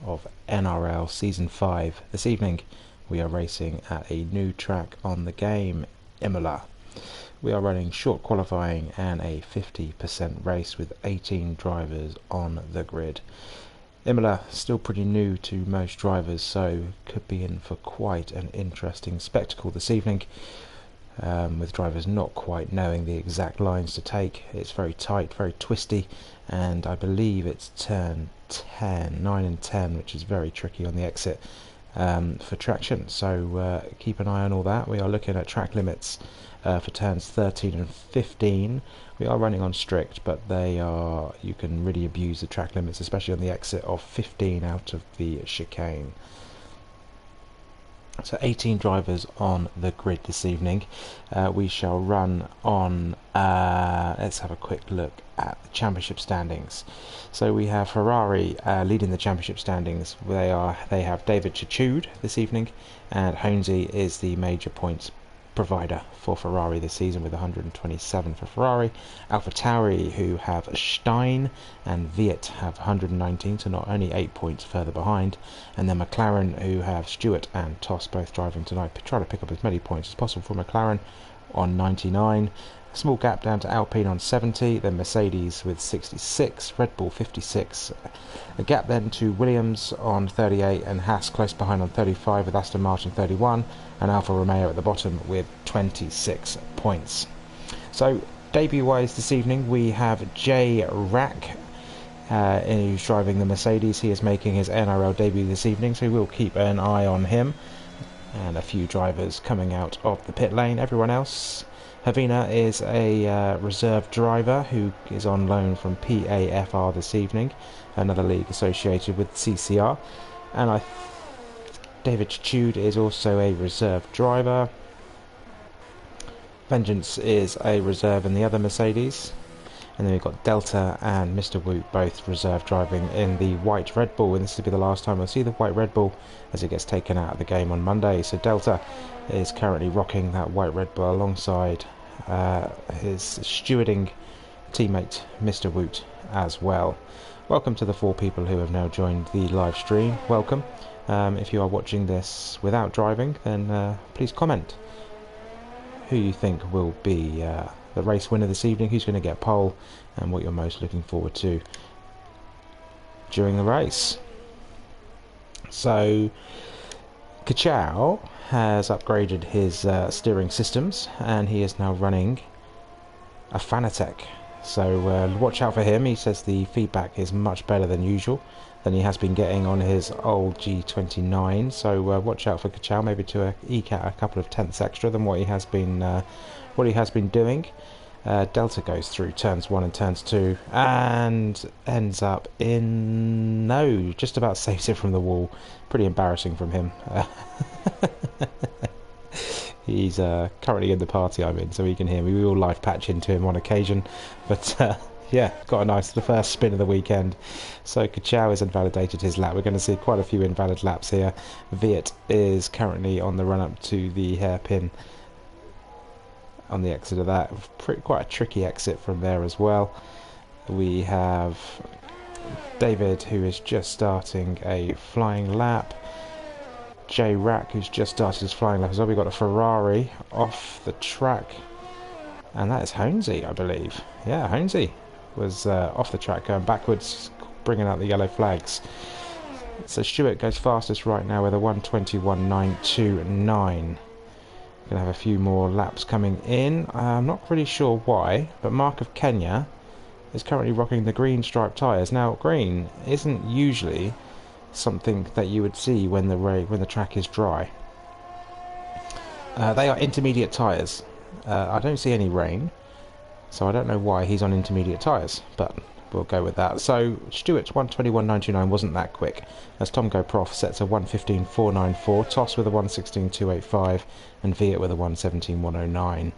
of NRL Season 5. This evening we are racing at a new track on the game, Imola. We are running short qualifying and a 50% race with 18 drivers on the grid. Imola still pretty new to most drivers, so could be in for quite an interesting spectacle this evening, with drivers not quite knowing the exact lines to take. It's very tight, very twisty, and I believe it's turn 9 and 10, which is very tricky on the exit for traction, so keep an eye on all that. We are looking at track limits for turns 13 and 15. We are running on strict, but you can really abuse the track limits, especially on the exit of 15 out of the chicane. So 18 drivers on the grid this evening. We shall run on, let's have a quick look at the championship standings. So we have Ferrari leading the championship standings. They have David Chichude this evening, and Honesy is the major points provider for Ferrari this season with 127 for Ferrari. AlphaTauri, who have Stein and Viet, have 119, so not only 8 points further behind. And then McLaren, who have Stewart and Toss both driving tonight, try to pick up as many points as possible for McLaren on 99. A small gap down to Alpine on 70, then Mercedes with 66, Red Bull 56. A gap then to Williams on 38 and Haas close behind on 35 with Aston Martin 31 and Alfa Romeo at the bottom with 26 points. So debut-wise this evening we have Jay Rack, who's driving the Mercedes. He is making his NRL debut this evening, so we'll keep an eye on him. And a few drivers coming out of the pit lane. Everyone else, Havina is a reserve driver who is on loan from PAFR this evening, another league associated with CCR. And David Chichude is also a reserve driver. Vengeance is a reserve in the other Mercedes. And then we've got Delta and Mr. Woot both reserve driving in the white Red Bull, and this will be the last time we'll see the white Red Bull as it gets taken out of the game on Monday. So Delta is currently rocking that white Red Bull alongside his stewarding teammate Mr. Woot as well. Welcome to the 4 people who have now joined the live stream. Welcome. If you are watching this without driving, then please comment who you think will be the race winner this evening, who's going to get pole, and what you're most looking forward to during the race. So Kachow has upgraded his steering systems, and he is now running a Fanatec. So watch out for him. He says the feedback is much better than usual, than he has been getting on his old G29. So watch out for Kachow, maybe to eke out a couple of tenths extra than what he has been doing. Delta goes through turns 1 and turns 2 and ends up in just about saves it from the wall. Pretty embarrassing from him. He's currently in the party I'm in, so he can hear me. We will live patch into him on occasion, but yeah, got the first spin of the weekend. So Kachow has invalidated his lap. We're going to see quite a few invalid laps here. Viet is currently on the run up to the hairpin on the exit of that. Quite a tricky exit from there as well. We have David, who is just starting a flying lap. Jay Rack, who's just started his flying lap as well. We've got a Ferrari off the track, and that is Honesy, I believe. Yeah, Honesy was off the track going backwards, bringing out the yellow flags. So Stewart goes fastest right now with a 1:21.929. Gonna have a few more laps coming in. I'm not really sure why, but Mark of Kenya is currently rocking the green striped tyres. Now, green isn't usually something that you would see when the track is dry. They are intermediate tyres. I don't see any rain, so I don't know why he's on intermediate tyres, but we'll go with that. So Stewart's 1:21.929 wasn't that quick, as Tom Go Prof sets a 1:15.494, Toss with a 1:16.285, and Viet with a 1:17.109.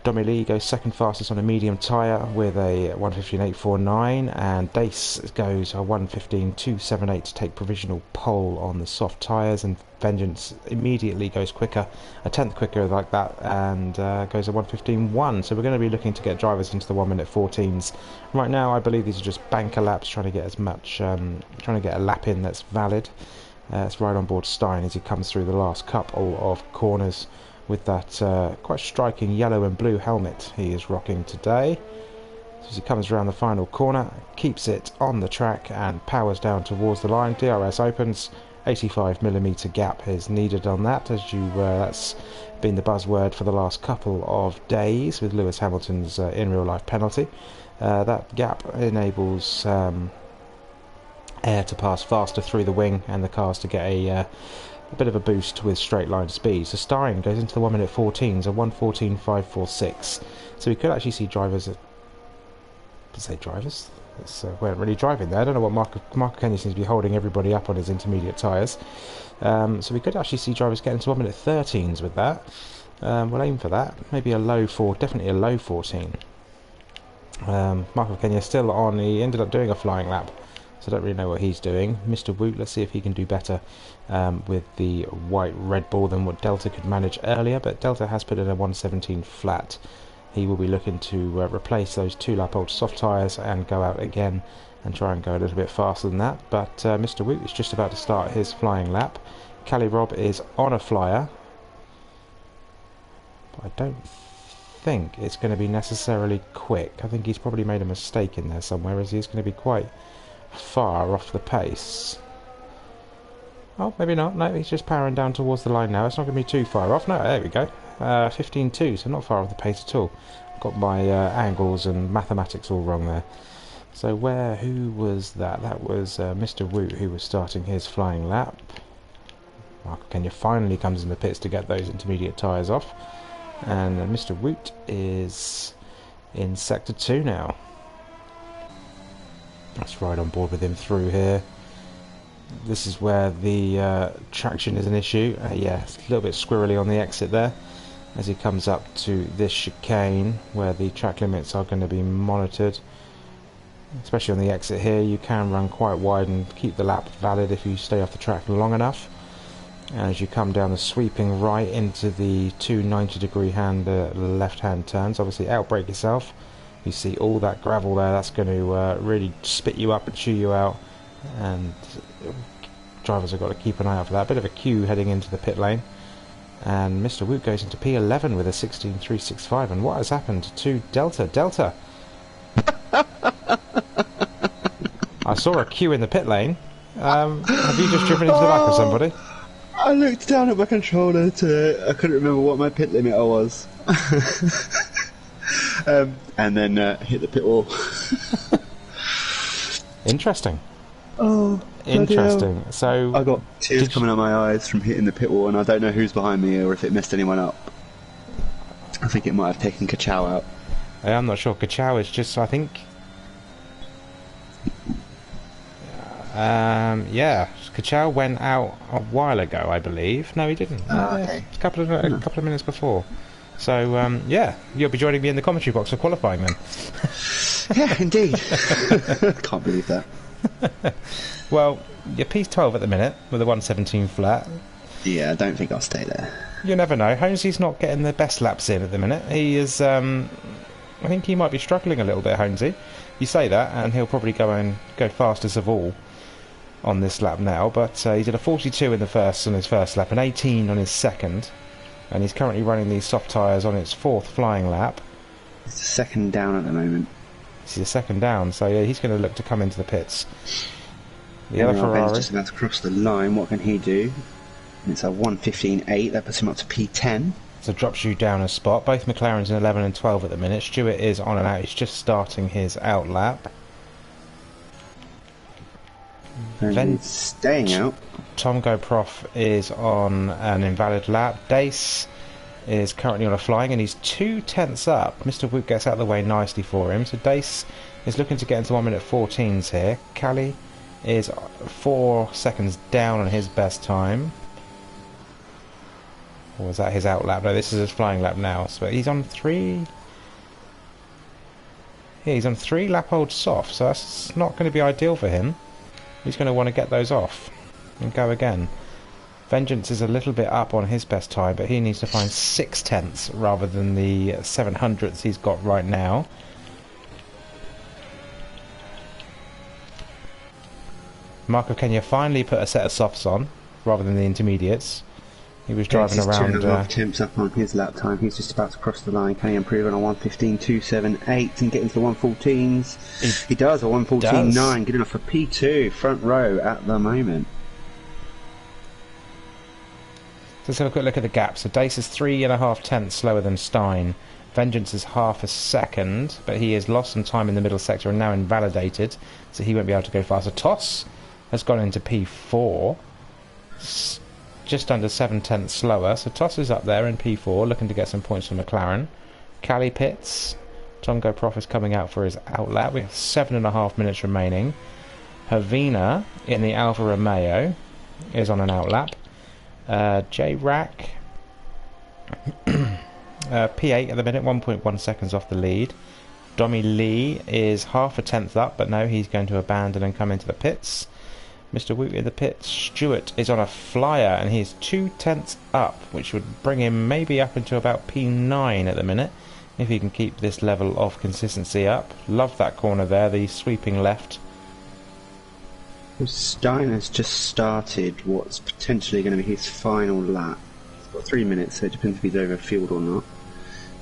Domily goes second fastest on a medium tyre with a 1:15.849, and Dace goes a 1:15.278 to take provisional pole on the soft tyres, and Vengeance immediately goes quicker, a tenth quicker like that, and goes a 1:15.1. So we're going to be looking to get drivers into the 1:14s. Right now I believe these are just banker laps, trying to get as much, trying to get a lap in that's valid. It's right on board Stein as he comes through the last couple of corners with that quite striking yellow and blue helmet he is rocking today. So as he comes around the final corner, keeps it on the track and powers down towards the line. DRS opens, 85mm gap is needed on that, as that's been the buzzword for the last couple of days with Lewis Hamilton's in real life penalty. That gap enables air to pass faster through the wing and the cars to get a bit of a boost with straight line speed. So Stein goes into the 1:14s, a 1:14.546. So we could actually see drivers weren't really driving there. I don't know what Marco Kenya seems to be holding everybody up on his intermediate tyres. So we could actually see drivers get into 1:13s with that. We'll aim for that. Maybe definitely a low 14. Marco Kenya still on. He ended up doing a flying lap, so I don't really know what he's doing. Mr. Woot, let's see if he can do better with the white Red Bull than what Delta could manage earlier, but Delta has put in a 1:17 flat. He will be looking to replace those 2-lap-old soft tyres and go out again and try and go a little bit faster than that. But Mr. Woot is just about to start his flying lap. Cali Rob is on a flyer, but I don't think it's going to be necessarily quick. I think he's probably made a mistake in there somewhere, as he's going to be quite far off the pace. Oh, maybe not. No, he's just powering down towards the line now. It's not going to be too far off. No, there we go. 15.2, so not far off the pace at all. Got my angles and mathematics all wrong there. So who was that? That was Mr. Woot, who was starting his flying lap. Marco Kenya finally comes in the pits to get those intermediate tyres off. And Mr. Woot is in Sector 2 now. That's right on board with him through here. This is where the traction is an issue. Yeah, it's a little bit squirrely on the exit there as he comes up to this chicane where the track limits are going to be monitored. Especially on the exit here, you can run quite wide and keep the lap valid if you stay off the track long enough. And as you come down the sweeping right into the two 90-degree left-hand turns, obviously outbrake yourself. You see all that gravel there, that's going to really spit you up and chew you out, and drivers have got to keep an eye out for that. Bit of a queue heading into the pit lane, and Mr. Woot goes into P11 with a 16.365. And what has happened to Delta? I saw a queue in the pit lane. Have you just driven into the back of somebody? I looked down at my controller I couldn't remember what my pit limiter was. And then hit the pit wall. Interesting. Oh, interesting. So I got tears coming out my eyes from hitting the pit wall, and I don't know who's behind me or if it messed anyone up. I think it might have taken Kachow out. I'm not sure. Kachow is just, I think. Yeah, Kachow went out a while ago, I believe. No, he didn't. Okay. A couple of minutes before. So yeah, you'll be joining me in the commentary box for qualifying then. Yeah, indeed. Can't believe that. Well, you're P12 at the minute with a 1:17 flat. Yeah, I don't think I'll stay there. You never know. Holmesy's not getting the best laps in at the minute. He is. I think he might be struggling a little bit, Holmesy. You say that, and he'll probably go fastest of all on this lap now. But he did a 42 on his first lap, an 18 on his second, and he's currently running these soft tyres on its fourth flying lap. It's the second down at the moment. This is the second down, so yeah, he's going to look to come into the pits. The other Ben's Ferrari just about to cross the line. What can he do? It's a 1:15.8. That puts him up to P10. so drops you down a spot. Both McLarens in 11 and 12 at the minute. Stewart is on and out. He's just starting his out lap. And he's staying out. Tom GoProf is on an invalid lap. Dace is currently on a flying and he's 2 tenths up. Mr. Woot gets out of the way nicely for him. So Dace is looking to get into 1:14s here. Callie is 4 seconds down on his best time. Or was that his out lap? No, this is his flying lap now. So he's on 3... Yeah, he's on 3 lap hold soft, so that's not going to be ideal for him. He's going to want to get those off and go again. Vengeance is a little bit up on his best time, but he needs to find 6/10 rather than the 700ths he's got right now. Marco Kenya finally put a set of softs on rather than the intermediates. He was driving around. 2.5 temps up on his lap time. He's just about to cross the line. Can he improve on a 1:15.278 and get into the 1:14s? He does, a 1:14.9. Good enough for P2, front row at the moment. Let's have a quick look at the gap. So Dace is 3.5 slower than Stein. Vengeance is half a second, but he has lost some time in the middle sector and now invalidated, so he won't be able to go faster. Toss has gone into P4. Just under 7/10 slower, so Toss is up there in P4 looking to get some points from McLaren. Cali pits. Tongo Prof is coming out for his outlap. We have 7.5 minutes remaining. Havina in the Alfa Romeo is on an outlap. J-Rack P8 at the minute, 1.1 seconds off the lead. Domi Lee is half a tenth up, but no, he's going to abandon and come into the pits. Mr. Woot in the pits. Stewart is on a flyer and he's 2/10 up, which would bring him maybe up into about P9 at the minute, if he can keep this level of consistency up. Love that corner there, the sweeping left. Stein has just started what's potentially going to be his final lap. He's got 3 minutes, so it depends if he's over field or not.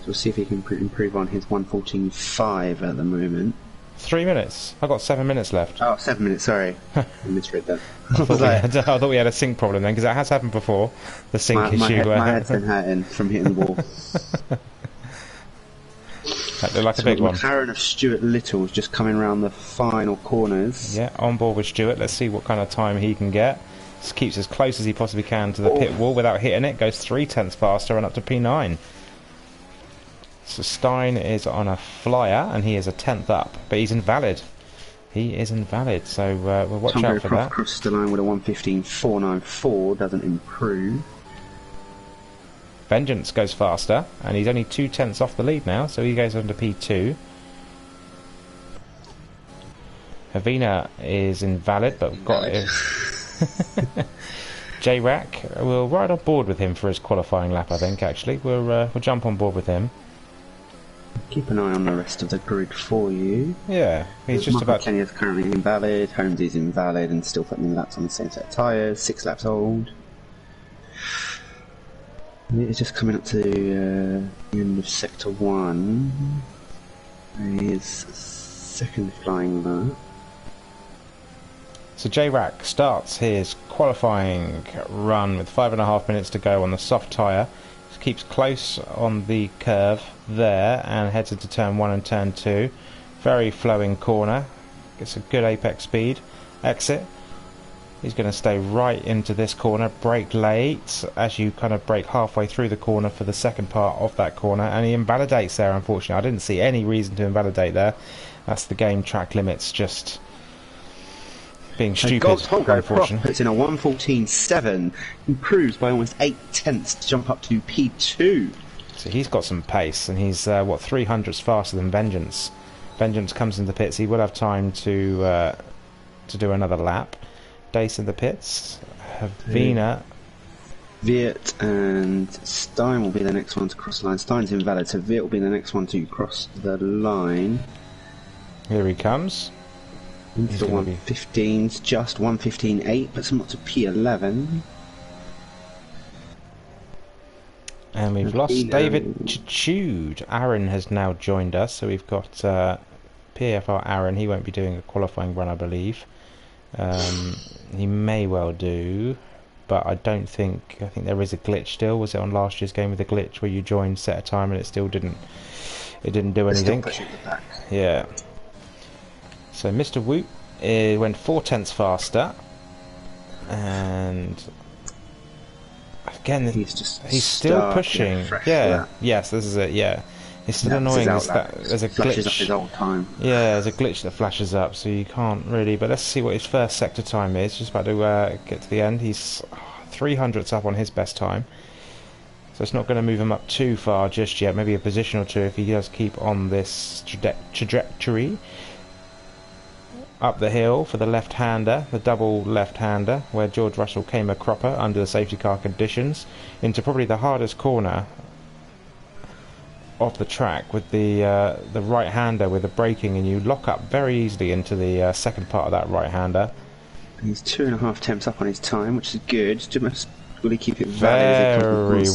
So we'll see if he can improve on his 1:14.5 at the moment. 3 minutes? I've got 7 minutes left. Oh, 7 minutes, sorry. I misread that. I thought we had a sync problem then, because that has happened before. The sync issue. My head's been hurting from hitting the wall. That looked like a big one. McLaren of Stuart Little's just coming around the final corners. Yeah, on board with Stuart. Let's see what kind of time he can get. Just keeps as close as he possibly can to the pit wall without hitting it. Goes 3/10 faster and up to P9. So Stein is on a flyer and he is a 10th up, but he's invalid. He is invalid, so we'll watch out for that. Across the line with a 1:15.494, doesn't improve. Vengeance goes faster, and he's only 2/10 off the lead now, so he goes under P2. Havina is invalid, but we've got it. J-Rack, we'll ride on board with him for his qualifying lap, I think, actually. We'll jump on board with him. Keep an eye on the rest of the grid for you. Yeah, he's just about... Kenya's currently invalid, Holmesy's invalid, and still putting laps on the same set of tyres, 6 laps old. It's just coming up to the end of Sector 1. His second flying lap. So J-Rack starts his qualifying run with 5.5 minutes to go on the soft tyre. Keeps close on the curve there and heads into turn 1 and turn 2. Very flowing corner. Gets a good apex speed. Exit. He's going to stay right into this corner. Brake late as you kind of brake halfway through the corner for the second part of that corner, and he invalidates there, unfortunately. I didn't see any reason to invalidate there. That's the game track limits just being stupid, unfortunately. Puts in a 1:14.7, improves by almost 8/10 to jump up to P2. So he's got some pace, and he's what, 300ths faster than Vengeance. Vengeance comes into the pits. He will have time to do another lap. Dace in the pits. Havina. Viet and Stein will be the next one to cross the line. Stein's invalid, so Viet will be the next one to cross the line. Here he comes. Into the 1:15s, just 1:15.8, puts him up to P11. And we've lost David Chitude. Aaron has now joined us, so we've got PAFR Aaron. He won't be doing a qualifying run, I believe. He may well do, but I think there is a glitch still. Was it on last year's game with a glitch where you joined set a time and it still didn't do anything? Yeah. So Mr. Woot went 4/10 faster, and again he's still pushing. Yeah. Yes, this is it. Yeah. It's still annoying that there's a glitch. Up his old time. Yeah, there's a glitch that flashes up, so you can't really. But let's see what his first sector time is. Just about to get to the end. He's 300ths up on his best time. So it's not going to move him up too far just yet. Maybe a position or two if he does keep on this trajectory. Up the hill for the left-hander, the double left-hander, where George Russell came a cropper under the safety car conditions, into probably the hardest corner of the track with the right-hander with the braking, and you lock up very easily into the second part of that right-hander. He's 2.5 temps up on his time, which is good. Will he keep it valid?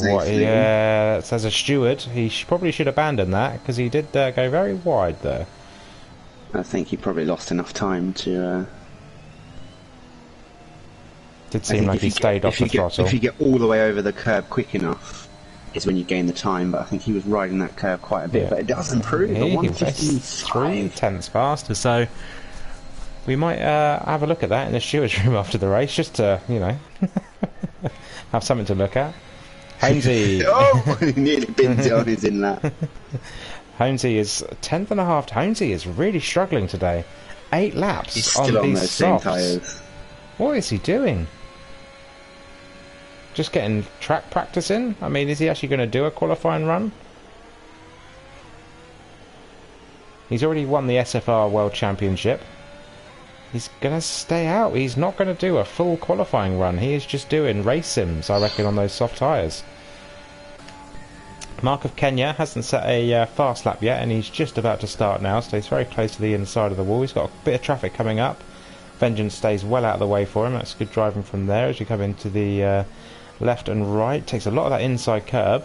Yeah, as a steward, he probably should abandon that, because he did go very wide there. I think he probably lost enough time to... Did seem like he stayed off the throttle. If you get all the way over the curb quick enough, is when you gain the time, but I think he was riding that curve quite a bit, yeah. But it does improve. He was 3 tenths faster, so we might have a look at that in the steward's room after the race, just to, you know, have something to look at. Holmesy! Oh, he nearly bins it on his inlet. Holmesy is 10th and a half. Holmesy is really struggling today. 8 laps He's still on these those same softs. tyres. What is he doing? Just getting track practice in? I mean, is he actually going to do a qualifying run? He's already won the SFR World Championship. He's going to stay out. He's not going to do a full qualifying run. He is just doing race sims, I reckon, on those soft tyres. Mark of Kenya hasn't set a fast lap yet, and he's just about to start now, so he's very close to the inside of the wall. He's got a bit of traffic coming up. Vengeance stays well out of the way for him. That's good driving from there as you come into the left and right. Takes a lot of that inside curb,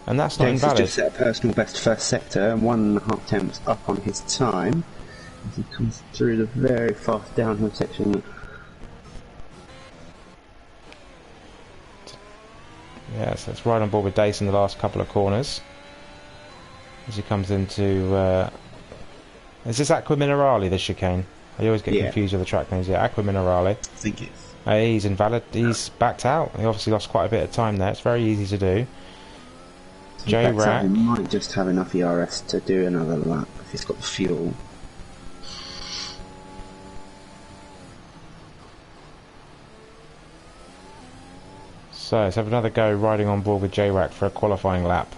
and that's not invalid. He's just set a personal best first sector and 1.5 temps up on his time as he comes through the very fast downhill section. Yeah, so it's right on board with Dace in the last couple of corners as he comes into is this Aqua Minerale, this chicane? I always get confused with the track names. Yeah, Aqua Minerale. I think it's... He's invalid. He's backed out. He obviously lost quite a bit of time there. It's very easy to do. J-Rack. He might just have enough ERS to do another lap if he's got the fuel. So let's have another go riding on board with J-Rack for a qualifying lap.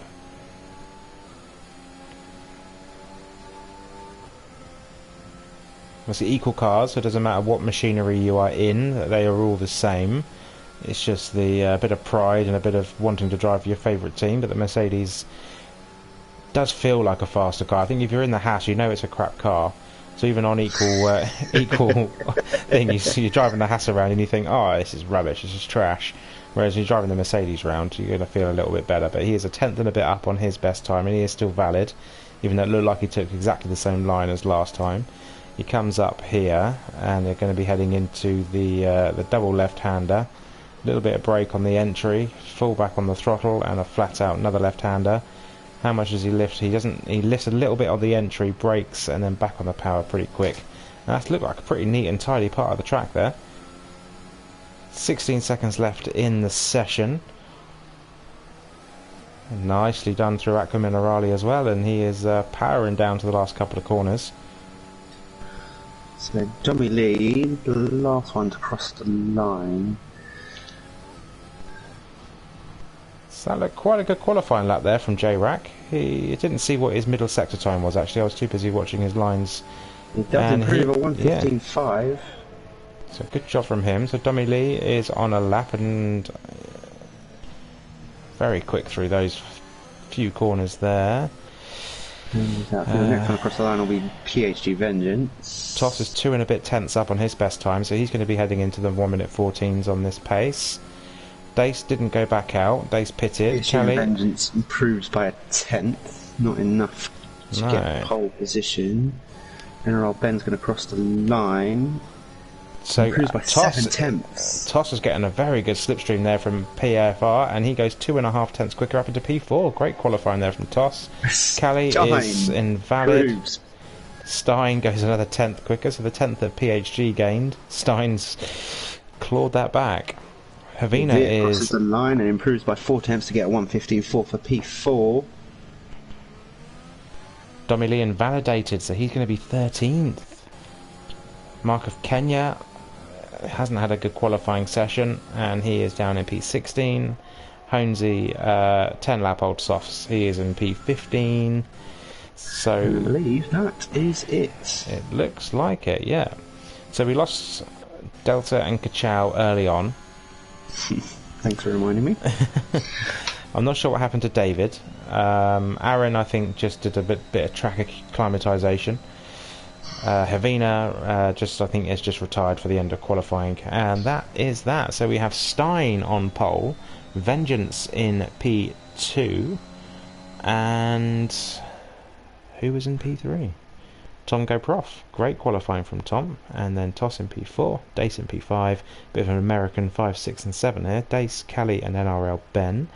It's equal cars, so it doesn't matter what machinery you are in, they are all the same. It's just the bit of pride and a bit of wanting to drive for your favourite team, but the Mercedes does feel like a faster car. I think if you're in the Haas, you know it's a crap car. So even on equal equal thing, you're driving the Haas around and you think, oh, this is rubbish, this is trash. Whereas you're driving the Mercedes round, you're going to feel a little bit better. But he is a tenth and a bit up on his best time, and he is still valid, even though it looked like he took exactly the same line as last time. He comes up here, and they're going to be heading into the double left-hander. A little bit of brake on the entry, full back on the throttle, and a flat-out another left-hander. How much does he lift? He doesn't. He lifts a little bit on the entry, brakes, and then back on the power pretty quick. Now, that looked like a pretty neat and tidy part of the track there. 16 seconds left in the session. Nicely done through Aqua Minerale as well, and he is powering down to the last couple of corners. So Dummy Lee, the last one to cross the line. So that looked quite a good qualifying lap there from J-Rack. He didn't see what his middle sector time was actually. I was too busy watching his lines. He does improve at 1:15.5. Yeah. So good job from him. So Dummy Lee is on a lap and very quick through those few corners there. The next one across the line will be PhD Vengeance. Toss is 2 and a bit tenths up on his best time, so he's going to be heading into the 1:14s on this pace. Dace didn't go back out. Dace pitted. PhD Vengeance improves by a tenth, not enough to get pole position. NRL Ben's going to cross the line. So improves by 7 tenths. Toss is getting a very good slipstream there from PAFR, and he goes 2.5 tenths quicker up into P4. Great qualifying there from Toss. Kelly is invalid. Proves. Stein goes another tenth quicker, so the tenth that PHG gained, Stein's clawed that back. Havina crosses the line and improves by 4 tenths to get a 1:15.4 for P4. Dummy Lee invalidated, so he's going to be 13th. Mark of Kenya hasn't had a good qualifying session, and he is down in P16. Honesy, 10 lap old softs. He is in P15. So I believe that is it. it looks like it, yeah. So we lost Delta and Kachow early on. Thanks for reminding me. I'm not sure what happened to David. Aaron, I think, just did a bit of track acclimatization. Havina, I think, is just retired for the end of qualifying, and that is that. So we have Stein on pole, Vengeance in P2, and who was in P3? Tom Go Prof. Great qualifying from Tom, and then Toss in P4, Dace in P5, bit of an American 5, 6 and 7 here. Dace, Callie and NRL Ben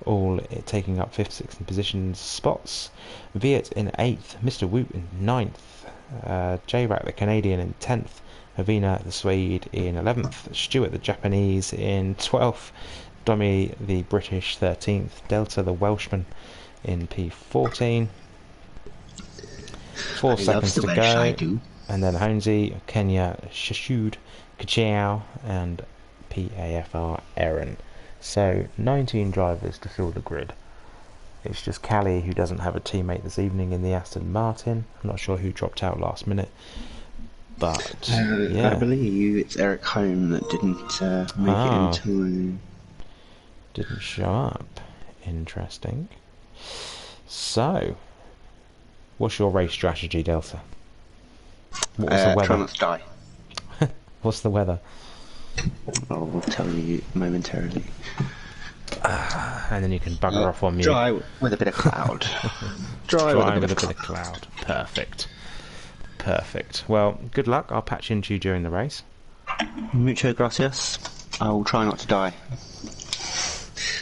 all taking up 5th, 6th and position spots. Viet in 8th, Mr. Woot in 9th, J-Rack the Canadian in 10th, Havina the Swede in 11th, Stuart the Japanese in 12th, Dommy the British 13th, Delta the Welshman in P14. 4 seconds to go, and then Honesy, Kenya, Shashud, Kachow and PAFR Aaron. So 19 drivers to fill the grid. It's just Callie who doesn't have a teammate this evening in the Aston Martin. I'm not sure who dropped out last minute, but yeah. I believe it's Eric Home that didn't make it in time. Didn't show up. Interesting. So, what's your race strategy, Delta? What's the weather? Try not to die. What's the weather? I'll tell you momentarily. And then you can bugger off on mute. Dry with a bit of cloud. Dry with a bit of cloud. Perfect. Perfect. Well, good luck. I'll patch into you during the race. Mucho gracias. I will try not to die.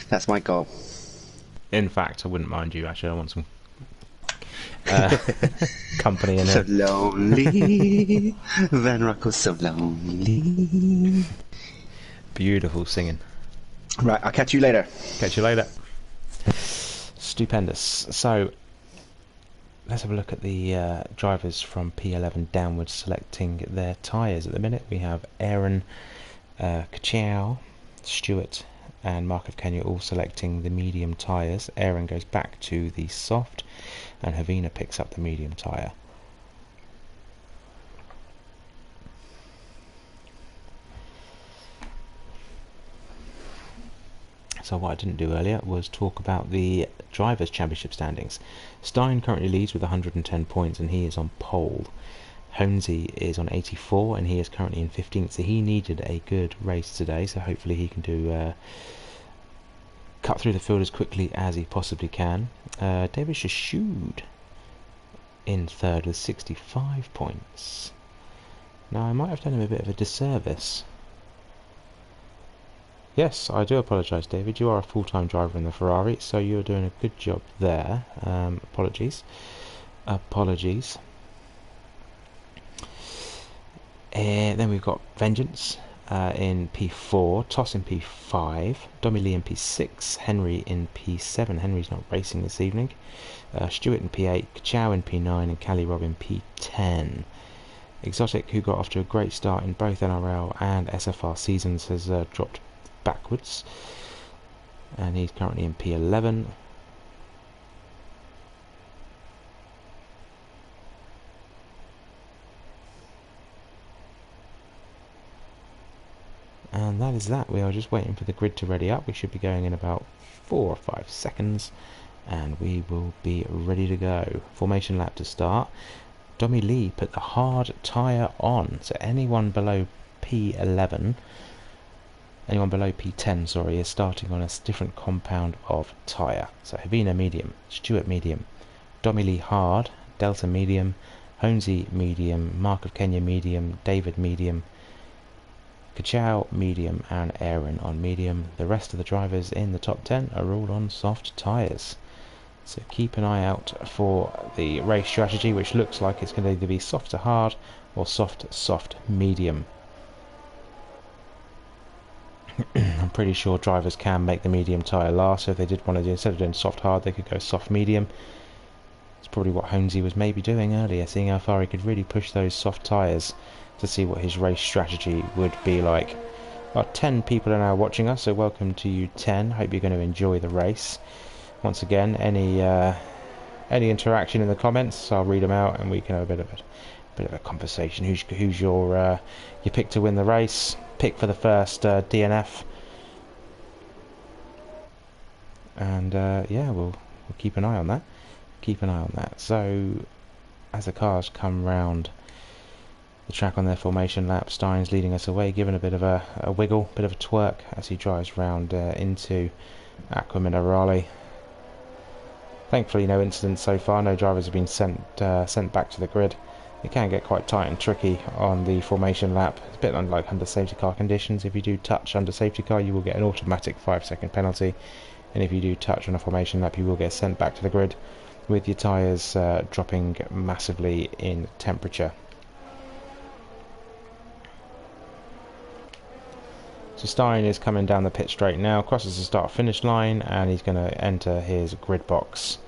That's my goal. In fact, I wouldn't mind you, actually. I want some company in So it. lonely. Van Rocco's so lonely. Beautiful singing. Right, I'll catch you later. Catch you later. Stupendous. So, let's have a look at the drivers from P11 downwards selecting their tyres. At the minute, we have Aaron, Kachow, Stuart, and Mark of Kenya all selecting the medium tyres. Aaron goes back to the soft, and Havina picks up the medium tyre. So what I didn't do earlier was talk about the Drivers' Championship standings. Stein currently leads with 110 points and he is on pole. Honesy is on 84 and he is currently in 15th, so he needed a good race today, so hopefully he can do cut through the field as quickly as he possibly can. David Shashud in third with 65 points. Now I might have done him a bit of a disservice. Yes, I do apologise, David. You are a full-time driver in the Ferrari, so you're doing a good job there. Apologies. Then we've got Vengeance in P4, Toss in P5, Dommy Lee in P6, Henry in P7. Henry's not racing this evening. Stuart in P8, Chow in P9, and Callie Rob in P10. Exotic, who got off to a great start in both NRL and SFR seasons, has dropped backwards, and he's currently in P11. And that is that. We are just waiting for the grid to ready up. We should be going in about 4 or 5 seconds and we will be ready to go. Formation lap to start. Dommy Lee put the hard tyre on, so anyone below P11, anyone below P10, sorry, is starting on a different compound of tyre. So Havina medium, Stuart medium, Dommy Lee hard, Delta medium, Honesy medium, Mark of Kenya medium, David medium, Kachow medium, and Aaron on medium. The rest of the drivers in the top 10 are all on soft tyres. So keep an eye out for the race strategy, which looks like it's going to either be soft to hard or soft medium. I'm pretty sure drivers can make the medium tyre last, so if they did want to do, instead of doing soft hard, they could go soft medium. It's probably what Honesy was maybe doing earlier, seeing how far he could really push those soft tyres to see what his race strategy would be like. About 10 people are now watching us, so welcome to you 10. Hope you're going to enjoy the race. Once again, any interaction in the comments, I'll read them out and we can have a bit of a conversation. Who's your pick to win the race? Pick for the first DNF. And yeah, we'll keep an eye on that. So as the cars come round the track on their formation lap, Stein's leading us away, giving a bit of a wiggle, bit of a twerk as he drives round into Acqua Minerale. Thankfully no incidents so far, no drivers have been sent back to the grid. It can get quite tight and tricky on the formation lap. It's a bit unlike under safety car conditions. If you do touch under safety car, you will get an automatic 5-second penalty, and if you do touch on a formation lap, you will get sent back to the grid with your tyres dropping massively in temperature. So Stein is coming down the pit straight now, crosses the start finish line, and he's going to enter his grid box.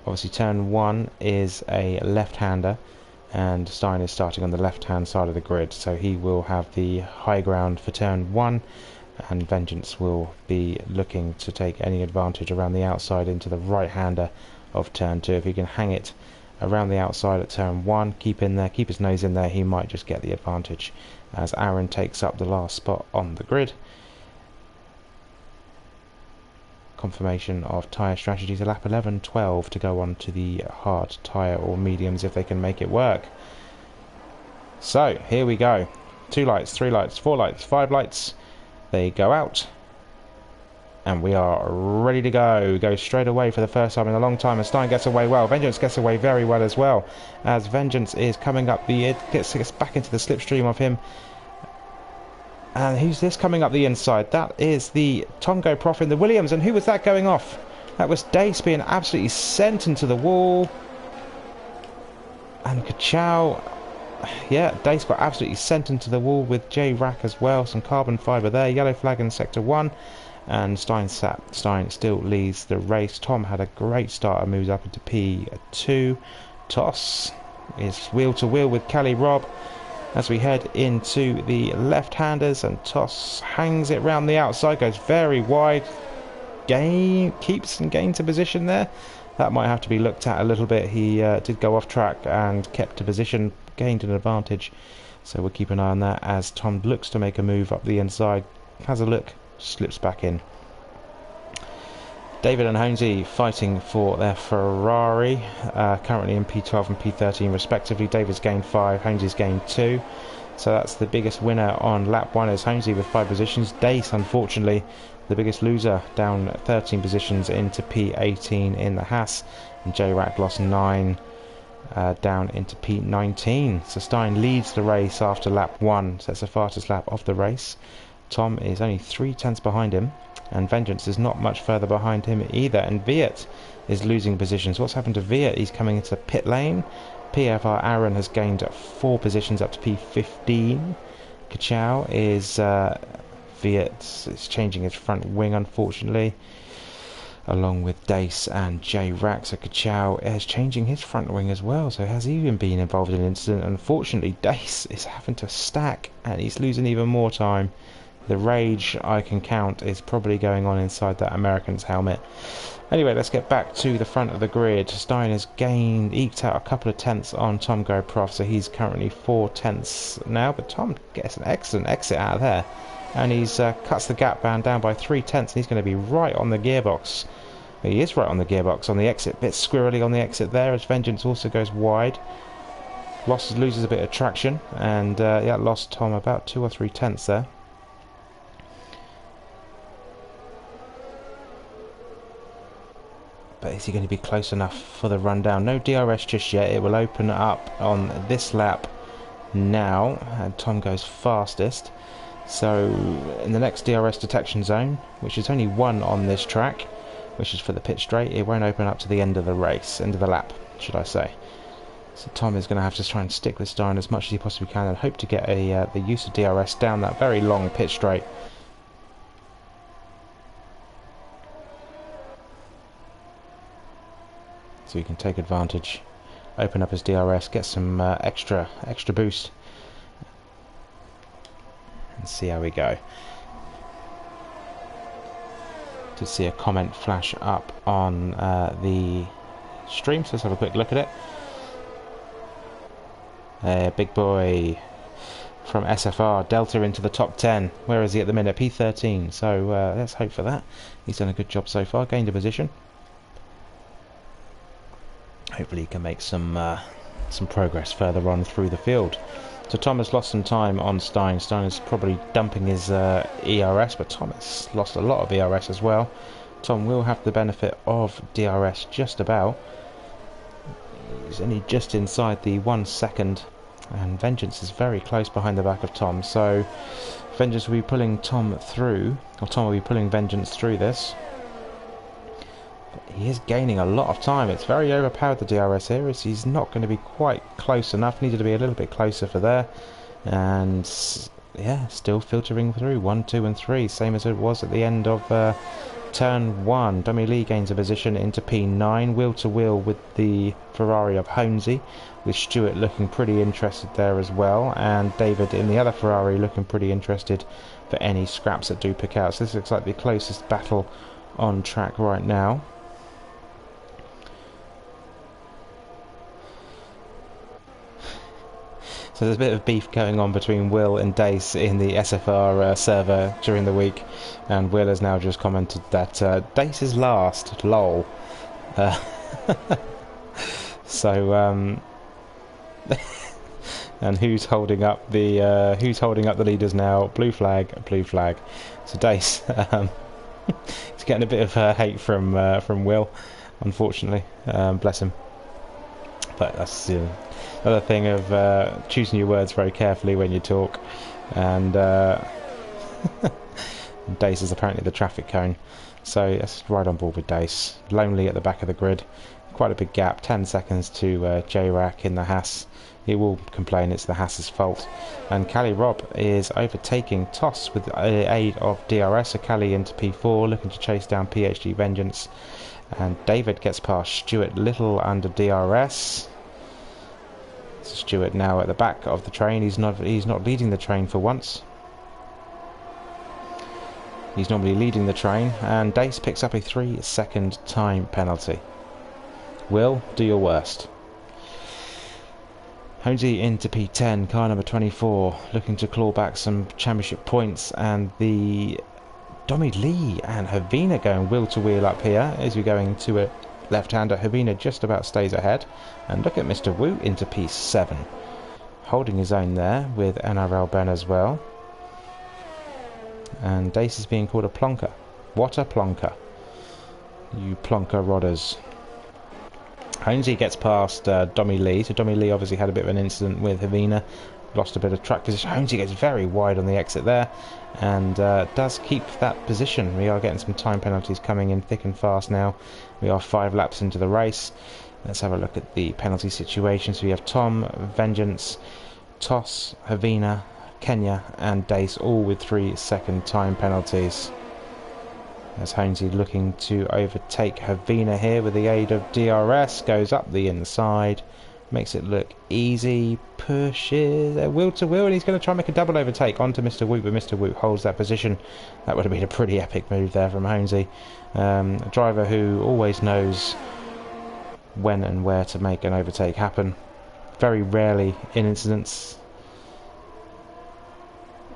Obviously turn 1 is a left-hander, and Stein is starting on the left-hand side of the grid, so he will have the high ground for turn 1, and Vengeance will be looking to take any advantage around the outside into the right-hander of turn 2. If he can hang it around the outside at turn 1, keep his nose in there, he might just get the advantage as Aaron takes up the last spot on the grid. Confirmation of tyre strategies, a lap 11-12 to go on to the hard tyre or mediums if they can make it work. So here we go. 2 lights, 3 lights, 4 lights, 5 lights. They go out and we are ready to go. We go straight away for the first time in a long time, and Stein gets away well. Vengeance gets away very well as well, as Vengeance is coming up gets back into the slipstream of him. And who's this coming up the inside? That is the Tongo Prof in the Williams. And who was that going off? That was Dace being absolutely sent into the wall. And Kachow, yeah, Dace got absolutely sent into the wall with J-Rack as well. Some carbon fibre there. Yellow flag in sector 1. And Stein still leads the race. Tom had a great start and moves up into P2. Toss is wheel to wheel with Cali Robb as we head into the left-handers, and Toss hangs it round the outside, goes very wide, keeps and gains a position there. That might have to be looked at a little bit. He did go off track and kept a position, gained an advantage, so we'll keep an eye on that as Tom looks to make a move up the inside, has a look, slips back in. David and Holmesy fighting for their Ferrari, currently in P12 and P13 respectively. David's gained 5, Holmesy's gained 2. So that's the biggest winner on lap 1 is Holmesy with 5 positions. Dace, unfortunately, the biggest loser, down 13 positions into P18 in the Haas. And J-Rack lost 9 down into P19. So Stein leads the race after lap 1, so that's the fastest lap of the race. Tom is only 3 tenths behind him, and Vengeance is not much further behind him either, and Viet is losing positions. What's happened to Viet? He's coming into the pit lane. PFR Aaron has gained 4 positions up to P15. Kachow is Viet is changing his front wing, unfortunately, along with Dace and J-Rack. So Kachow is changing his front wing as well, so has he even been involved in an incident? Unfortunately, Dace is having to stack and he's losing even more time. The rage I can count is probably going on inside that American's helmet. Anyway, let's get back to the front of the grid. Stein has eked out a couple of tenths on Tom Prof, so he's currently 4 tenths now, but Tom gets an excellent exit out of there, and he's cuts the gap band down by 3 tenths, and he's going to be right on the gearbox. He is right on the gearbox on the exit, bit squirrely on the exit there, as Vengeance also goes wide. Loses a bit of traction, and yeah, lost Tom about 2 or 3 tenths there. But is he going to be close enough for the rundown? No DRS just yet. It will open up on this lap now, and Tom goes fastest. So in the next DRS detection zone, which is only 1 on this track, which is for the pit straight, it won't open up to the end of the race, end of the lap, should I say. So Tom is going to have to try and stick with Stein as much as he possibly can and hope to get the use of DRS down that very long pit straight. So he can take advantage, open up his DRS, get some extra boost. see how we go. To see a comment flash up on the stream, so let's have a quick look at it. Big boy from SFR, Delta into the top 10. Where is he at the minute? P13. So let's hope for that. He's done a good job so far, gained a position. Hopefully he can make some progress further on through the field. So Tom has lost some time on Stein. Stein is probably dumping his ERS, but Tom has lost a lot of ERS as well. Tom will have the benefit of DRS just about. He's only just inside the 1 second, and Vengeance is very close behind the back of Tom. So Vengeance will be pulling Tom through, or Tom will be pulling Vengeance through this. But he is gaining a lot of time. It's very overpowered, the DRS here, as he's not going to be quite close enough. Needed to be a little bit closer for there. And yeah, still filtering through 1, 2 and 3, same as it was at the end of turn 1. Dummy Lee gains a position into P9, wheel to wheel with the Ferrari of Holmesy, with Stewart looking pretty interested there as well, and David in the other Ferrari looking pretty interested for any scraps that do pick out. So this looks like the closest battle on track right now. So there's a bit of beef going on between Will and Dace in the SFR server during the week, and Will has now just commented that Dace is last, lol. So and who's holding up the leaders now? Blue flag, blue flag. So Dace, he's getting a bit of hate from Will, unfortunately. Bless him. But that's another thing of choosing your words very carefully when you talk. And Dace is apparently the traffic cone, so let's ride on board with Dace. Lonely at the back of the grid, quite a big gap, 10 seconds to J-Rack in the Haas. He will complain it's the Haas's fault. And Cali Rob is overtaking Toss with the aid of DRS. So Cali into P4, looking to chase down PhD Vengeance. And David gets past Stewart, little under DRS. Stewart now at the back of the train. He's not leading the train for once. He's normally leading the train, and Dace picks up a 3-second time penalty. Will, do your worst. Holmesy into P10, car number 24, looking to claw back some championship points, and the Dommy Lee and Havina going wheel to wheel up here as we go into a left-hander. Havina just about stays ahead, and look at Mr. Wu into P7, holding his own there with NRL Ben as well. And Dace is being called a plonker. What a plonker, you plonker rodders. Holmesy gets past Dommy Lee, so Dommy Lee obviously had a bit of an incident with Havina, lost a bit of track position. Holmesy gets very wide on the exit there, and does keep that position. We are getting some time penalties coming in thick and fast now. We are 5 laps into the race. Let's have a look at the penalty situation. So we have Tom, Vengeance, Toss, Havina, Kenya and Dace, all with 3-second time penalties. As Holmesy looking to overtake Havina here with the aid of DRS, goes up the inside, makes it look easy, pushes wheel to wheel, and he's going to try and make a double overtake onto Mr. Woot, but Mr. Woot holds that position. That would have been a pretty epic move there from Holmesy. A driver who always knows when and where to make an overtake happen. Very rarely in incidents.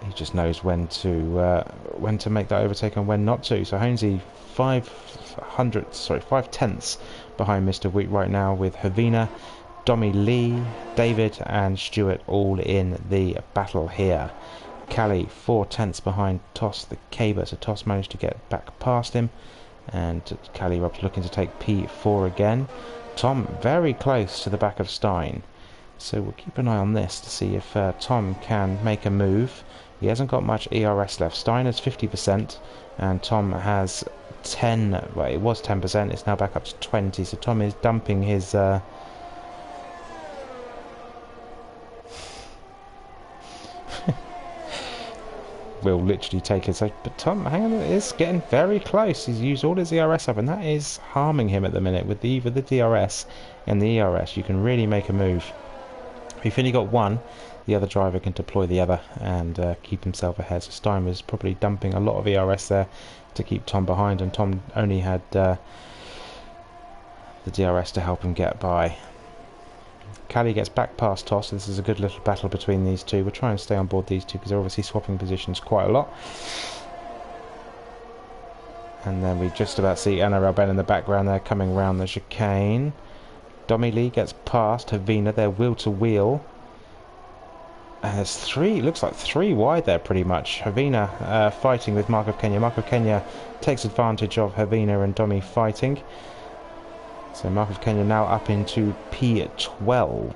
He just knows when to make that overtake and when not to. So Holmesy 5 tenths behind Mr. Wheat right now, with Havina, Dommy Lee, David and Stewart all in the battle here. Cali 4 tenths behind Toss the Caber, so Toss managed to get back past him, and Cali Rob's looking to take P4 again. Tom very close to the back of Stein, so we'll keep an eye on this to see if Tom can make a move. He hasn't got much ERS left. Stein has 50% and Tom has 10, well, it was 10%, it's now back up to 20, so Tom is dumping his will literally take his, but Tom, hang on, it is getting very close. He's used all his ERS up, and that is harming him at the minute. With the DRS and the ERS, you can really make a move. We've only got one, the other driver can deploy the other and keep himself ahead. So Stein was probably dumping a lot of ERS there to keep Tom behind, and Tom only had the DRS to help him get by. Callie gets back past Toss. This is a good little battle between these two. We'll try and stay on board these two because they're obviously swapping positions quite a lot. And then we just about see NRL Ben in the background there coming round the chicane. Dommy Lee gets past Havina. They're wheel to wheel. And there's three, looks like three wide there pretty much. Havina fighting with Mark of Kenya. Mark of Kenya takes advantage of Havina and Dommy fighting. So Mark of Kenya now up into P12.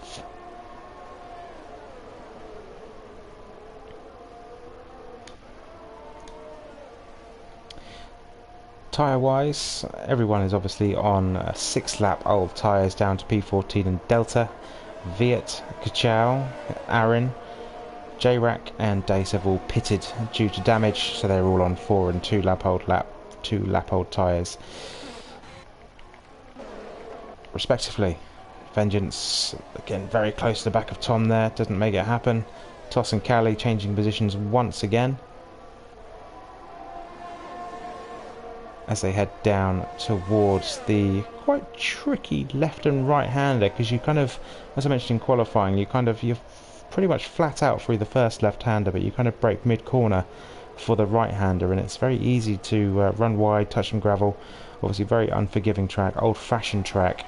Tyre-wise, everyone is obviously on 6-lap old tyres down to P14 and Delta. Viet, Kachow, Aaron, J-Rack and Dace have all pitted due to damage, so they're all on 4 and 2-lap old tyres respectively. Vengeance again very close to the back of Tom there, doesn't make it happen. Toss and Callie changing positions once again as they head down towards the quite tricky left and right hander, because you kind of, as I mentioned in qualifying, you're pretty much flat out through the first left hander, but you kind of break mid corner for the right hander, and it's very easy to run wide, touch some gravel. Obviously very unforgiving track, old fashioned track,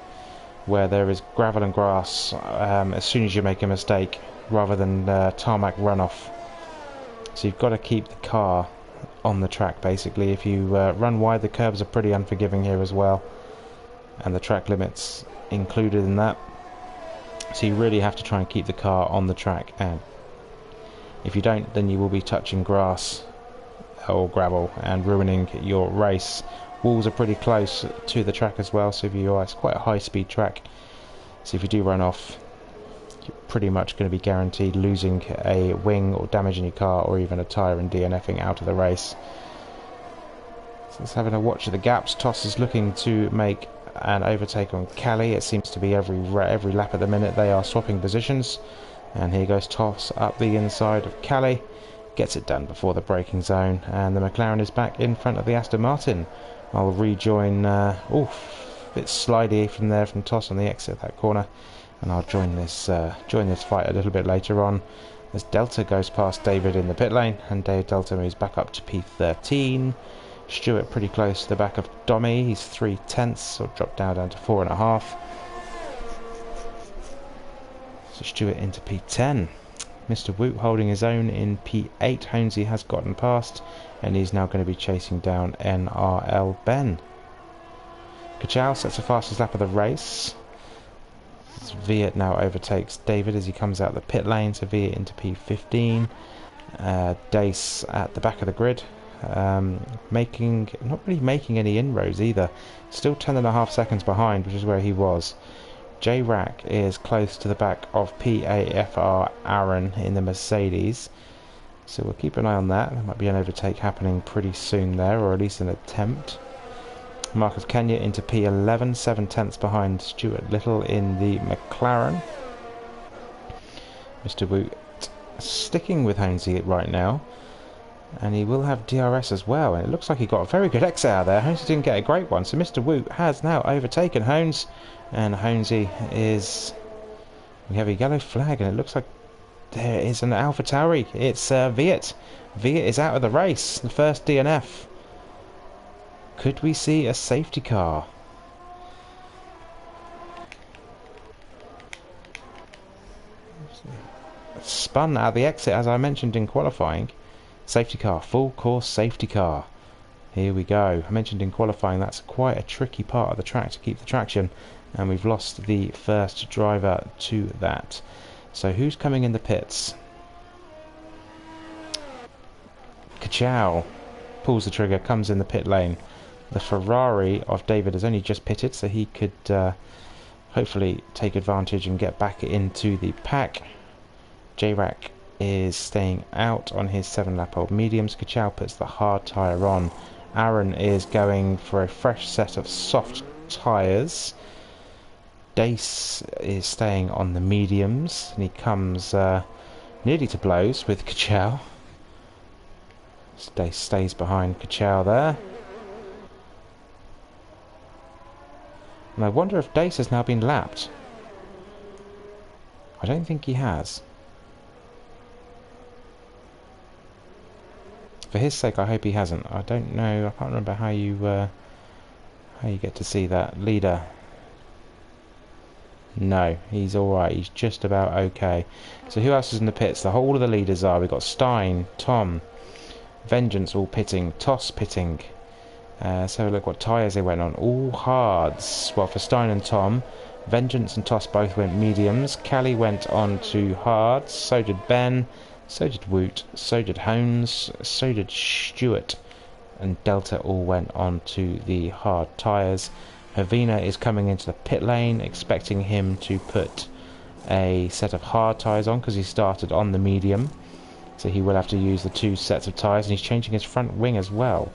where there is gravel and grass as soon as you make a mistake, rather than tarmac runoff. So you've got to keep the car on the track basically. If you run wide, the curves are pretty unforgiving here as well, and the track limits included in that, so you really have to try and keep the car on the track, and if you don't, then you will be touching grass or gravel and ruining your race. Walls are pretty close to the track as well, so if you are, it's quite a high speed track, so if you do run off, you're pretty much going to be guaranteed losing a wing or damaging your car, or even a tyre and DNFing out of the race. So let's have a watch of the gaps. Toss is looking to make an overtake on Callie. It seems to be every lap at the minute they are swapping positions, and here goes Toss up the inside of Callie, gets it done before the braking zone, and the McLaren is back in front of the Aston Martin. I'll rejoin, bit slidey from there from Toss on the exit of that corner, and I'll join this fight a little bit later on as Delta goes past David in the pit lane, and Delta moves back up to P13. Stewart pretty close to the back of Dommy, he's 3/10, so dropped down to 4.5. So Stewart into P10. Mr. Woot holding his own in P8. Holmesy has gotten past, and he's now going to be chasing down NRL Ben. Kachow sets the fastest lap of the race. Viet now overtakes David as he comes out the pit lane, so Viet into P15. Dace at the back of the grid, not really making any inroads either, still 10.5 seconds behind, which is where he was. J-Rack is close to the back of PAFR Aaron in the Mercedes, so we'll keep an eye on that. There might be an overtake happening pretty soon there, or at least an attempt. Mark of Kenya into P11, 7/10 behind Stuart Little in the McLaren. Mr. Woot sticking with Holmesy right now, and he will have DRS as well, and it looks like he got a very good exit out there. Holmesy didn't get a great one, so Mr. Woot has now overtaken Holmes, and Holmesy is... we have a yellow flag, and it looks like there is an AlphaTauri. It's Viet. Viet is out of the race, the first DNF. Could we see a safety car? Spun out of the exit, as I mentioned in qualifying. Safety car, full course safety car. Here we go. I mentioned in qualifying that's quite a tricky part of the track to keep the traction, and we've lost the first driver to that. So who's coming in the pits? Kachow pulls the trigger, comes in the pit lane. The Ferrari of David has only just pitted, so he could hopefully take advantage and get back into the pack. J-Rack is staying out on his 7-lap old mediums. Kachow puts the hard tyre on. Aaron is going for a fresh set of soft tyres. Dace is staying on the mediums, and he comes nearly to blows with Kachow. Stays behind Kachow there. And I wonder if Dace has now been lapped. I don't think he has. For his sake, I hope he hasn't. I don't know. I can't remember how you get to see that. Leader. No, he's alright. He's just about okay. So who else is in the pits? All of the leaders are. We've got Stein, Tom, Vengeance all pitting, Toss pitting. So look what tyres they went on. All hards. Well, for Stein and Tom, Vengeance and Toss both went mediums. Callie went on to hards. So did Ben. So did Woot. So did Holmes. So did Stewart. And Delta all went on to the hard tyres. Havina is coming into the pit lane, expecting him to put a set of hard tyres on because he started on the medium. So he will have to use the 2 sets of tyres, and he's changing his front wing as well.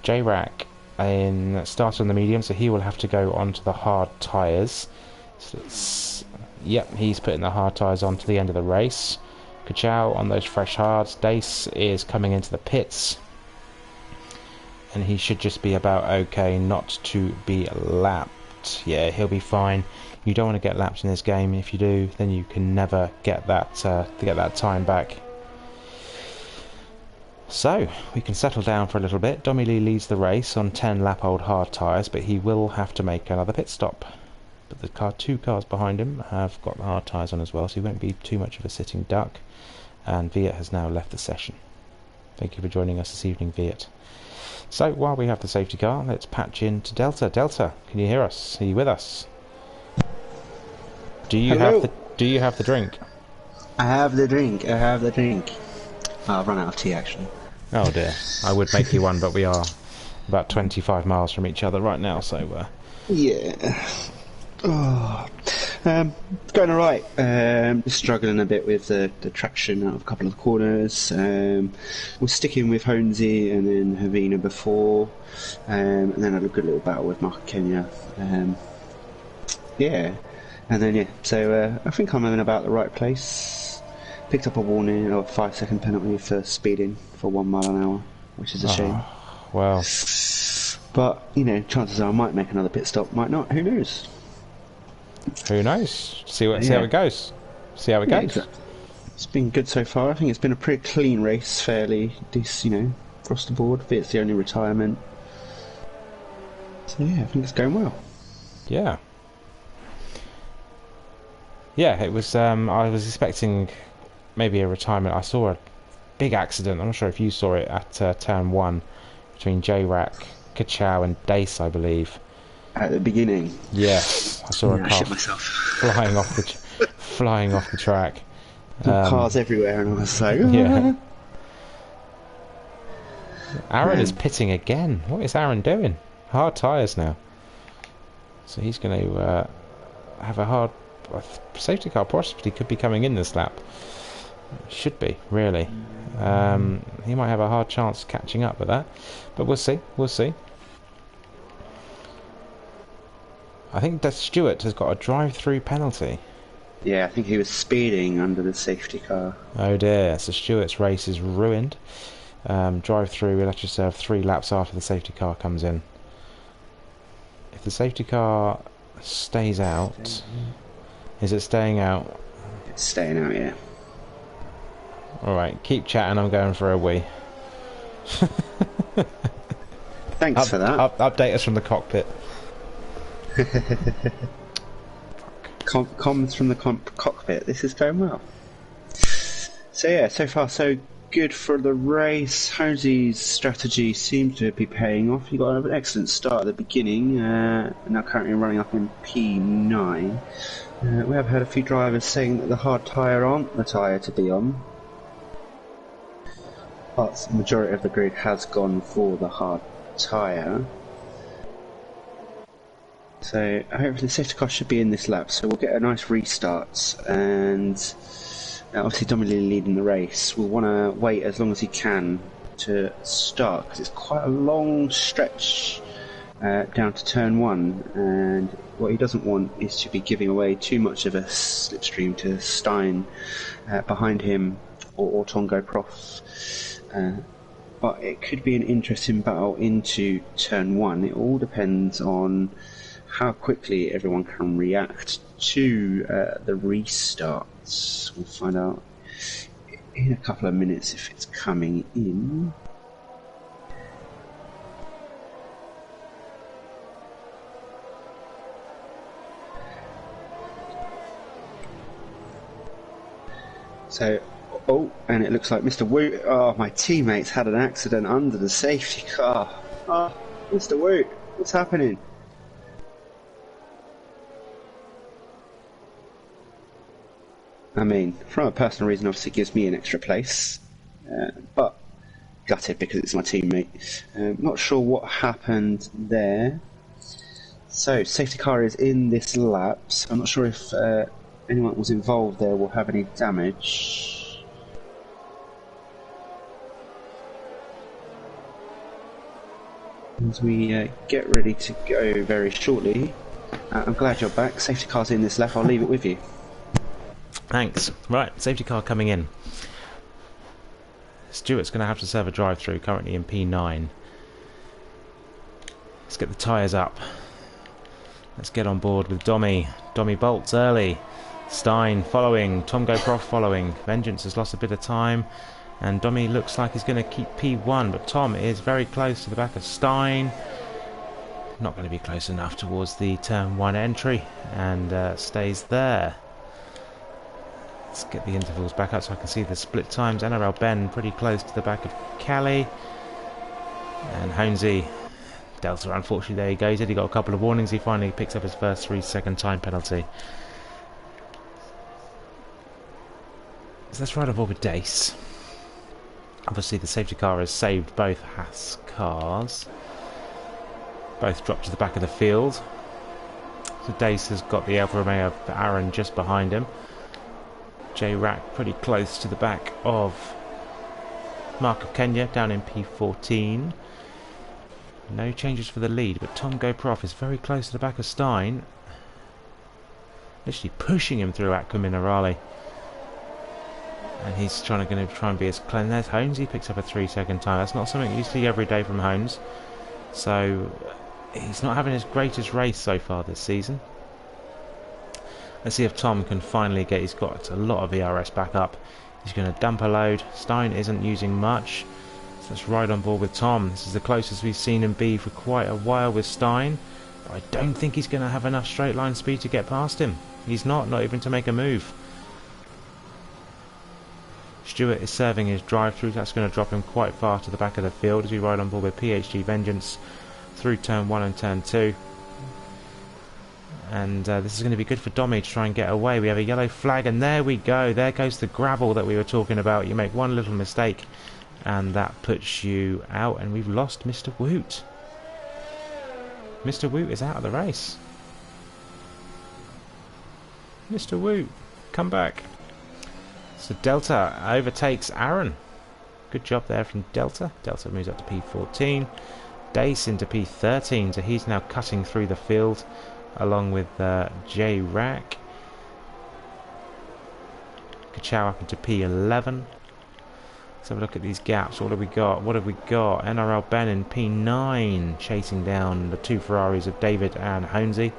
J-Rack started on the medium, so he will have to go onto the hard tyres. So yep, he's putting the hard tyres on to the end of the race. Kachow on those fresh hards. Dace is coming into the pits. And he should just be about okay not to be lapped. Yeah, he'll be fine. You don't want to get lapped in this game. If you do, then you can never get that time back. So, we can settle down for a little bit. Dommy Lee leads the race on 10 lap-old hard tyres, but he will have to make another pit stop. But the 2 cars behind him have got the hard tyres on as well, so he won't be too much of a sitting duck. And Viet has now left the session. Thank you for joining us this evening, Viet. So, while we have the safety car, let's patch in to Delta. Delta, can you hear us? Are you with us? Do you have the drink? I have the drink. Oh, I've run out of tea, actually. Oh dear. I would make you one, but we are about 25 miles from each other right now, so... Yeah. Oh. Going alright. Just struggling a bit with the traction out of a couple of the corners. We're sticking with Honesy and then Havina before, and then had a good little battle with Mark Kenya. Yeah, and then yeah. So I think I'm in about the right place. Picked up a warning or a 5-second penalty for speeding for 1 mile an hour, which is a shame. Well, but you know, chances are I might make another pit stop. Might not. Who knows? Who knows? See how it goes. See how it goes. Exactly. It's been good so far. I think it's been a pretty clean race, fairly decent, you know, across the board. It's the only retirement. So yeah, I think it's going well. Yeah. Yeah, it was. I was expecting maybe a retirement. I saw a big accident. I'm not sure if you saw it at turn 1 between J-Rack, Kachow, and Dace, I believe. At the beginning. Yes, I saw a car shit myself. flying off the track. Cars everywhere, and I was like, yeah. Aaron is pitting again. What is Aaron doing? Hard tyres now. So he's going to have a hard safety car. Possibly could be coming in this lap. Should be, really. He might have a hard chance catching up with that, but we'll see. We'll see. I think that Stewart has got a drive-through penalty. Yeah, I think he was speeding under the safety car. Oh dear, so Stewart's race is ruined. Drive-through, we'll have to serve 3 laps after the safety car comes in. If the safety car stays out... Is it staying out? It's staying out, yeah. Alright, keep chatting, I'm going for a wee. Thanks for that. Update us from the cockpit. Comms from the cockpit. This is going well. So yeah, so far so good for the race. Honesy's strategy seems to be paying off. He got an excellent start at the beginning. Now currently running up in P9. We have heard a few drivers saying that the hard tyre aren't the tyre to be on. But the majority of the grid has gone for the hard tyre. So hopefully the safety car should be in this lap, so we'll get a nice restart, and obviously Dominic leading the race. We'll want to wait as long as he can to start, because it's quite a long stretch down to turn 1, and what he doesn't want is to be giving away too much of a slipstream to Stein behind him, or Tongo Prof. But it could be an interesting battle into turn 1. It all depends on how quickly everyone can react to the restarts. We'll find out in a couple of minutes if it's coming in. So, oh, and it looks like Mr. Woot. Oh, my teammates had an accident under the safety car. Oh, Mr. Woot, what's happening? I mean, from a personal reason, obviously it gives me an extra place, but gutted because it's my teammate. Not sure what happened there. So, safety car is in this lap, so I'm not sure if anyone was involved there will have any damage. As we get ready to go very shortly, I'm glad you're back. Safety car's in this lap, I'll leave it with you. Thanks. Right, safety car coming in. Stuart's going to have to serve a drive-through, currently in P9. Let's get the tyres up. Let's get on board with Dommy. Dommy bolts early. Stein following. Tomgo Prof following. Vengeance has lost a bit of time. And Dommy looks like he's going to keep P1, but Tom is very close to the back of Stein. Not going to be close enough towards the turn 1 entry, and stays there. Let's get the intervals back up so I can see the split times. NRL Ben pretty close to the back of Callie. And Honesy. Delta, unfortunately, there he goes. He got a couple of warnings. He finally picks up his first 3-second time penalty. So let's ride on board with Dace. Obviously, the safety car has saved both Haas cars. Both dropped to the back of the field. So Dace has got the Alfa Romeo of Aaron just behind him. J-Rack pretty close to the back of Mark of Kenya down in P14. No changes for the lead, but Tom Goprof is very close to the back of Stein. Literally pushing him through Aqua Minerale. And he's going to try and be as clean. There's Hones, he picks up a 3-second time. That's not something you see every day from Hones. So he's not having his greatest race so far this season. Let's see if Tom can finally get, he's got a lot of ERS back up. He's going to dump a load. Stein isn't using much. So let's ride on board with Tom. This is the closest we've seen him be for quite a while with Stein. But I don't think he's going to have enough straight line speed to get past him. He's not even to make a move. Stewart is serving his drive-through. That's going to drop him quite far to the back of the field as we ride on board with PHG Vengeance through turn 1 and turn 2. And this is going to be good for Dommy to try and get away. We have a yellow flag, and there we go. There goes the gravel that we were talking about. You make one little mistake, and that puts you out, and we've lost Mr. Woot. Mr. Woot is out of the race. Mr. Woot, come back. So Delta overtakes Aaron. Good job there from Delta. Delta moves up to P14. Dace into P13, so he's now cutting through the field along with J-Rack. Kachow up into P11. Let's have a look at these gaps. What have we got? What have we got? NRL Ben in P9 chasing down the two Ferraris of David and Honesy.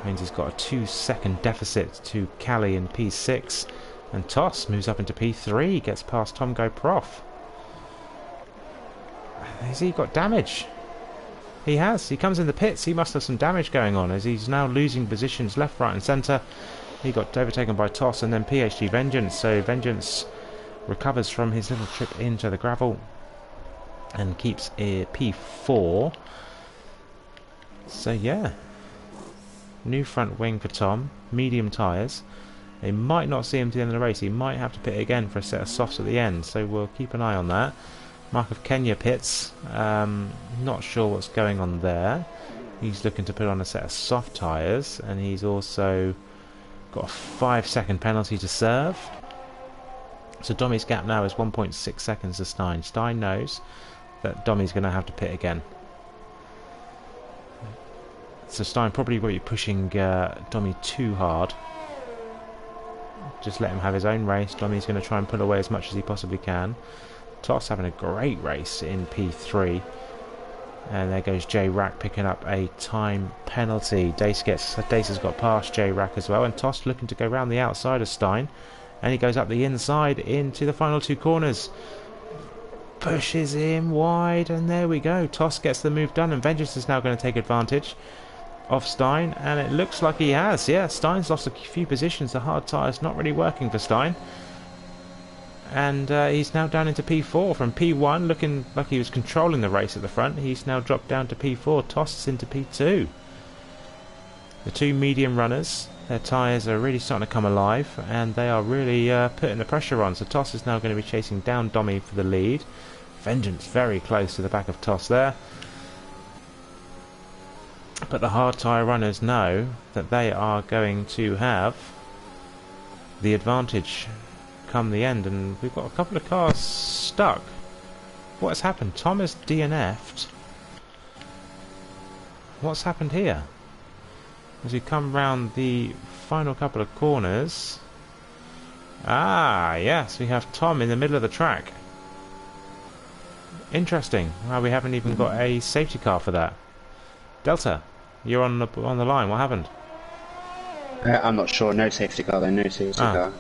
Honesy's got a 2-second deficit to Callie in P6. And Toss moves up into P3, gets past Tom Go Prof. Has he got damage? He has. He comes in the pits. He must have some damage going on as he's now losing positions left, right and centre. He got overtaken by Toss and then PHG Vengeance. So Vengeance recovers from his little trip into the gravel and keeps a P4. So yeah. New front wing for Tom. Medium tyres. They might not see him to the end of the race. He might have to pit again for a set of softs at the end. So we'll keep an eye on that. Mark of Kenya pits. Not sure what's going on there. He's looking to put on a set of soft tyres, and he's also got a 5-second penalty to serve. So Dommy's gap now is 1.6 seconds to Stein. Stein knows that Dommy's going to have to pit again. So Stein probably won't be pushing Dommy too hard. Just let him have his own race. Dommy's going to try and pull away as much as he possibly can. Toss having a great race in P3. And there goes J-Rack picking up a time penalty. Dace has got past J-Rack as well. And Toss looking to go round the outside of Stein. And he goes up the inside into the final two corners. Pushes him wide. And there we go. Toss gets the move done. And Vengeance is now going to take advantage of Stein. And it looks like he has. Yeah, Stein's lost a few positions. The hard tyre's not really working for Stein. And he's now down into P4 from P1, looking like he was controlling the race at the front. He's now dropped down to P4, tosses into P2. The two medium runners, their tyres are really starting to come alive, and they are really putting the pressure on. So Toss is now going to be chasing down Dommy for the lead. Vengeance very close to the back of Toss there. But the hard tyre runners know that they are going to have the advantage come the end, and we've got a couple of cars stuck. What has happened? Tom has DNF'd. What's happened here? As we come round the final couple of corners. Ah, yes, we have Tom in the middle of the track. Interesting. Well, we haven't even got a safety car for that. Delta, you're on the line. What happened? I'm not sure. No safety car though. No safety car.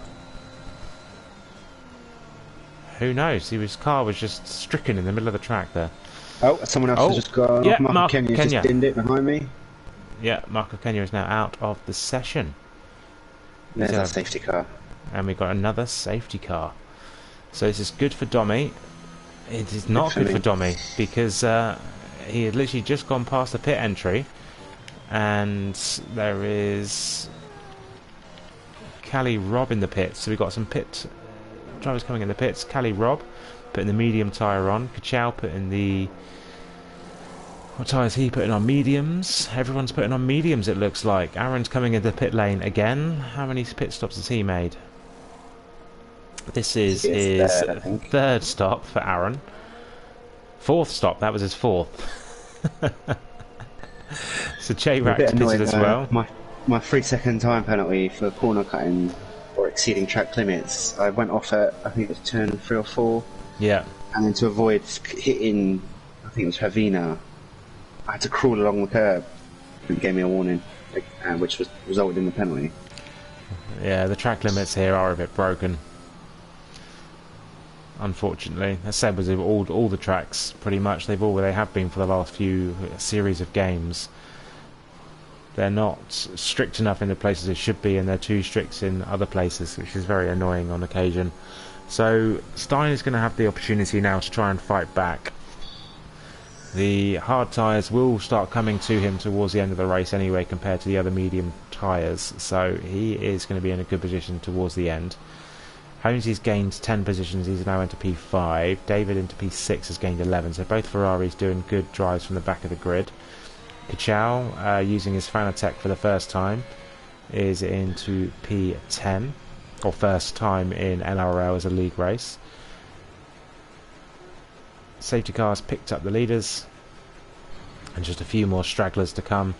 Who knows? His car was just stricken in the middle of the track there. Oh, someone else has just gone. Yeah, Marco Kenya just dinned it behind me. Yeah, Marco Kenya is now out of the session. There's a safety car. And we've got another safety car. So this is good for Dommy. It is not good for Dommy because he had literally just gone past the pit entry. And there is Callie Robb in the pits. So we've got some pit drivers coming in the pits. Callie Robb putting the medium tyre on. Kachow putting the... What tyre is he putting on? Mediums. Everyone's putting on mediums, it looks like. Aaron's coming into the pit lane again. How many pit stops has he made? This is his third stop for Aaron. Fourth stop. That was his fourth. So J-Rack's pitted as well. My 3-second time penalty for corner cutting or exceeding track limits. I went off at, I think it was turn 3 or 4. Yeah. And then to avoid hitting, I think it was Havina, I had to crawl along the curb. It gave me a warning, which resulted in the penalty. Yeah, the track limits here are a bit broken. Unfortunately, as said, with all the tracks, pretty much they have been for the last few series of games. They're not strict enough in the places they should be, and they're too strict in other places, which is very annoying on occasion. So Stein is going to have the opportunity now to try and fight back. The hard tyres will start coming to him towards the end of the race anyway, compared to the other medium tyres, so he is going to be in a good position towards the end. Holmesy's gained 10 positions, he's now into P5. David into P6 has gained 11, so both Ferraris doing good drives from the back of the grid. Kachow, using his Fanatec for the first time, is into P10, or first time in NRL as a league race. Safety cars picked up the leaders, and just a few more stragglers to come,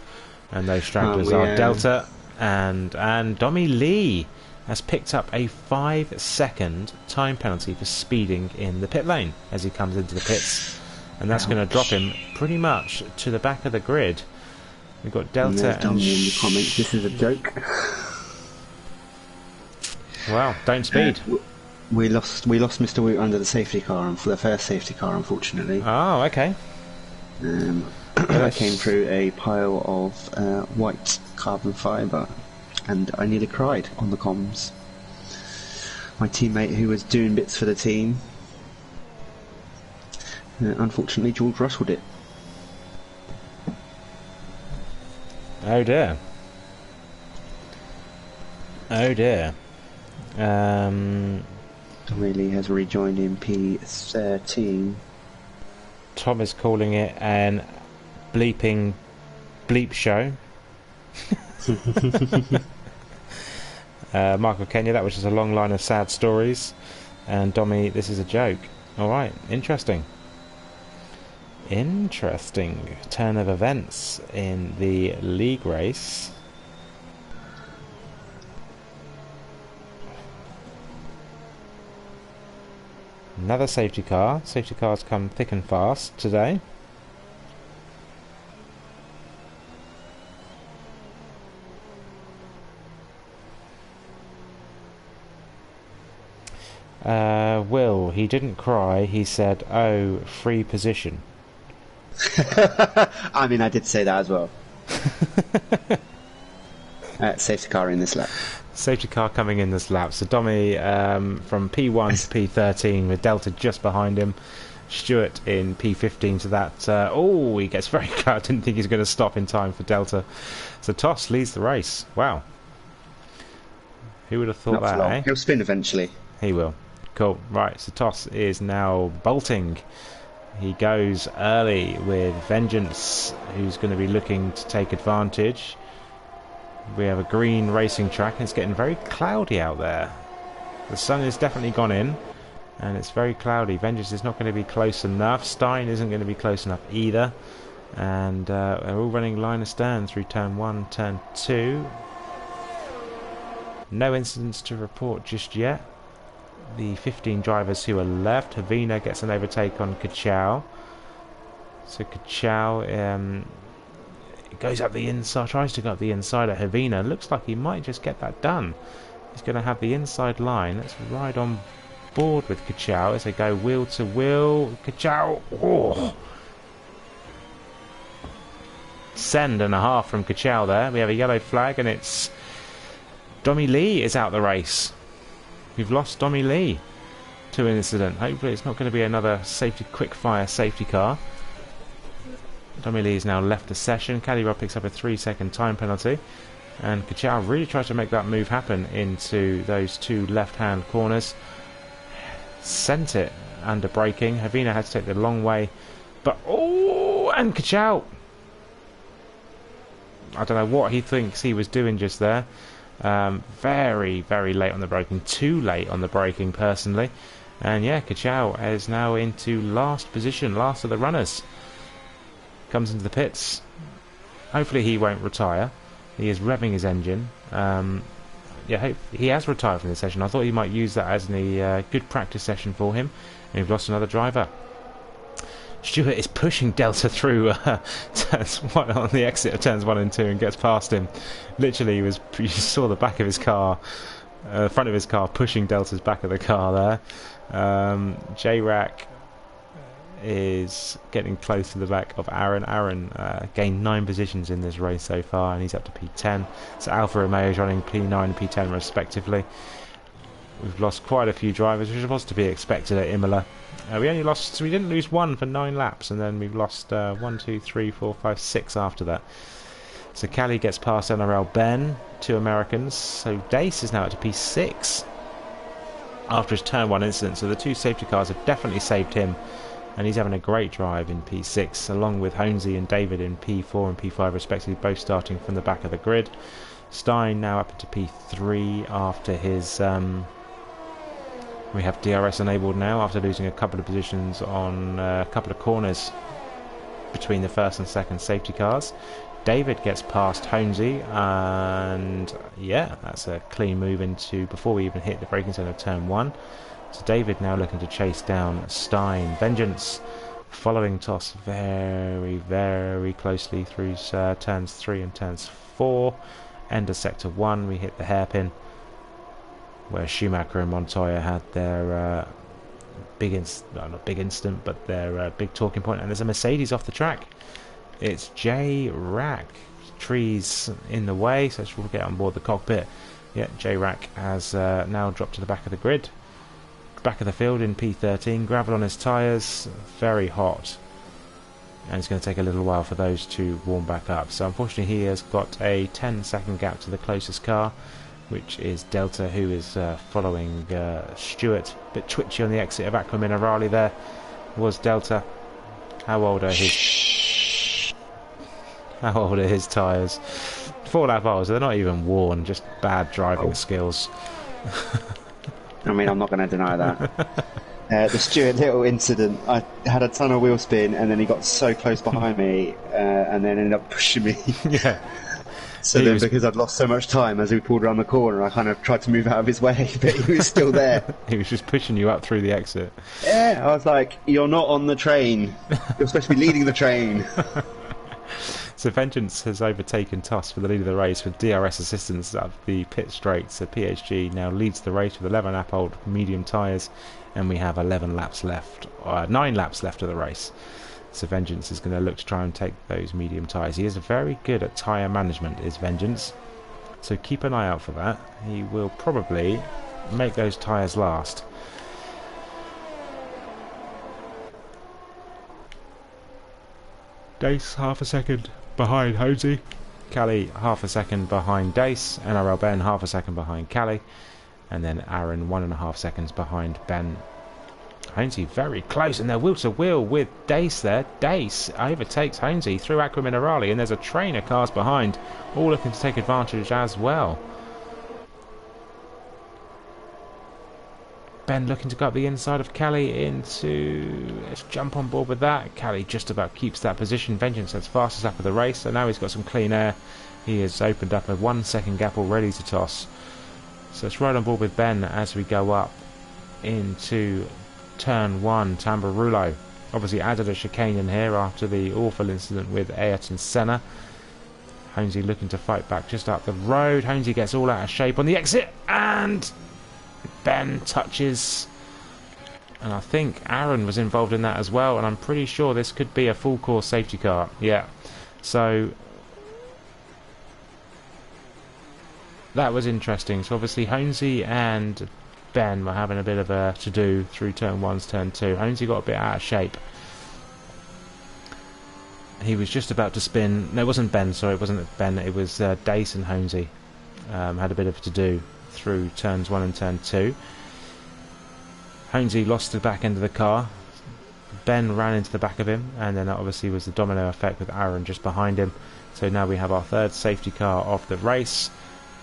and those stragglers are Delta and Dommy Lee has picked up a 5-second time penalty for speeding in the pit lane as he comes into the pits, and that's going to drop him pretty much to the back of the grid. We've got Delta and in the comments, this is a joke. Well, don't speed. We lost Mr. Woot under the safety car, and for the first safety car, unfortunately. Oh, okay. I came through a pile of white carbon fibre, and I nearly cried on the comms. My teammate who was doing bits for the team, unfortunately George Russelled it. Oh dear. Oh dear. Tommy Lee has rejoined in P13. Tom is calling it an bleeping bleep show. Michael Kenya, that was just a long line of sad stories. And Dommy, this is a joke. Alright, interesting. Interesting turn of events in the league race. Another safety car. Safety cars come thick and fast today. Will, he didn't cry, he said, oh, free position. I mean, I did say that as well. Safety car in this lap. Safety car coming in this lap. So Domi from P1 to P13 with Delta just behind him. Stewart in P15 to that. Oh, he gets very close. I didn't think he's going to stop in time for Delta. So Toss leads the race. Wow. Who would have thought that, eh? He'll spin eventually. He will. Cool. Right, so Toss is now bolting. He goes early with Vengeance, who's going to be looking to take advantage. We have a green racing track, and it's getting very cloudy out there. The sun has definitely gone in, and it's very cloudy. Vengeance is not going to be close enough. Stein isn't going to be close enough either. And they're all running line astern through turn 1, turn 2. No incidents to report just yet. The 15 drivers who are left. Havina gets an overtake on Kachow. So Kachow goes up the inside, tries to go up the inside at Havina. Looks like he might just get that done. He's going to have the inside line. Let's ride on board with Kachow as they go wheel to wheel. Kachow! Oh. Send and a half from Kachow there. We have a yellow flag, and it's Domi Lee is out the race. We've lost Domi Lee to an incident. Hopefully it's not going to be another quick-fire safety car. Domi Lee has now left the session. Caddy picks up a 3-second time penalty. And Kachow really tries to make that move happen into those two left-hand corners. Sent it under braking. Havina had to take the long way. But, oh, and Kachow! I don't know what he thinks he was doing just there. Very, very late on the braking. Too late on the braking, personally. And yeah, Kachow is now into last position, last of the runners. Comes into the pits. Hopefully he won't retire. He is revving his engine. Yeah, he has retired from the session. I thought he might use that as a good practice session for him. And we've lost another driver. Stewart is pushing Delta through turns 1 on the exit of turns 1 and 2 and gets past him. Literally, you saw the back of his car, front of his car, pushing Delta's back of the car there. J-Rack is getting close to the back of Aaron. Aaron gained 9 positions in this race so far, and he's up to P10. So Alfa Romeo is running P9 and P10 respectively. We've lost quite a few drivers, which was to be expected at Imola. We didn't lose 1 for 9 laps, and then we've lost 1, 2, 3, 4, 5, 6 after that. So Cali gets past NRL Ben, 2 Americans. So Dace is now up to P6 after his turn 1 incident. So the 2 safety cars have definitely saved him, and he's having a great drive in P6, along with Honesy and David in P4 and P5 respectively, both starting from the back of the grid. Stein now up to P3 after his... we have DRS enabled now after losing a couple of positions on a couple of corners between the first and second safety cars. David gets past Honesy, and yeah, that's a clean move into before we even hit the braking zone of turn 1. So David now looking to chase down Stein. Vengeance following Toss very, very closely through turns 3 and turns 4. End of sector 1, we hit the hairpin, where Schumacher and Montoya had their not big incident, but their big talking point. And there's a Mercedes off the track. It's J-Rack. Trees in the way, so we'll get on board the cockpit. Yeah, J-Rack has now dropped to the back of the grid. Back of the field in P13. Gravel on his tyres. Very hot. And it's going to take a little while for those to warm back up. So unfortunately he has got a 10-second gap to the closest car, which is Delta, who is following Stewart. A bit twitchy on the exit of Aqua Minerale there was Delta. How old are his tyres? 4 lap holes, they're not even worn, just bad driving skills. I mean, I'm not going to deny that. The Stuart Little incident. I had a ton of wheel spin, and then he got so close behind me, and then ended up pushing me. Yeah. So then, because I'd lost so much time as we pulled around the corner, I kind of tried to move out of his way, but he was still there. He was just pushing you up through the exit. Yeah, I was like, "You're not on the train. You're supposed to be leading the train." So Vengeance has overtaken Toss for the lead of the race with DRS assistance up the pit straight. So PHG now leads the race with 11 lap old medium tyres, and we have 11 laps left, 9 laps left of the race. So Vengeance is going to look to try and take those medium tyres. He is very good at tyre management, is Vengeance. So keep an eye out for that. He will probably make those tyres last. Dace half a second behind Hosey. Callie half a second behind Dace. NRL Ben half a second behind Callie. And then Aaron 1.5 seconds behind Ben. Hosey very close, and they're wheel to wheel with Dace there. Dace overtakes Hosey through Aqua Minerale, and there's a train of cars behind, all looking to take advantage as well. Ben looking to go up the inside of Callie into... Let's jump on board with that. Callie just about keeps that position. Vengeance as fastest lap of the race, so now he's got some clean air. He has opened up a 1 second gap already to Toss. So let's ride on board with Ben as we go up into turn 1, Tambarulo. Obviously added a chicane in here after the awful incident with Ayrton Senna. Holmesy looking to fight back just up the road. Holmesy gets all out of shape on the exit, and Ben touches, and I think Aaron was involved in that as well, and I'm pretty sure this could be a full course safety car. Yeah, so that was interesting. So obviously Holmesy and Ben were having a bit of a to-do through turn 1's turn 2. Holmesy got a bit out of shape. He was just about to spin. No, it wasn't Ben, sorry, it wasn't Ben, it was Dace and Holmesy had a bit of a to-do through turns 1 and turn 2. Holmesy lost the back end of the car. Ben ran into the back of him, and then that obviously was the domino effect with Aaron just behind him. So now we have our third safety car of the race,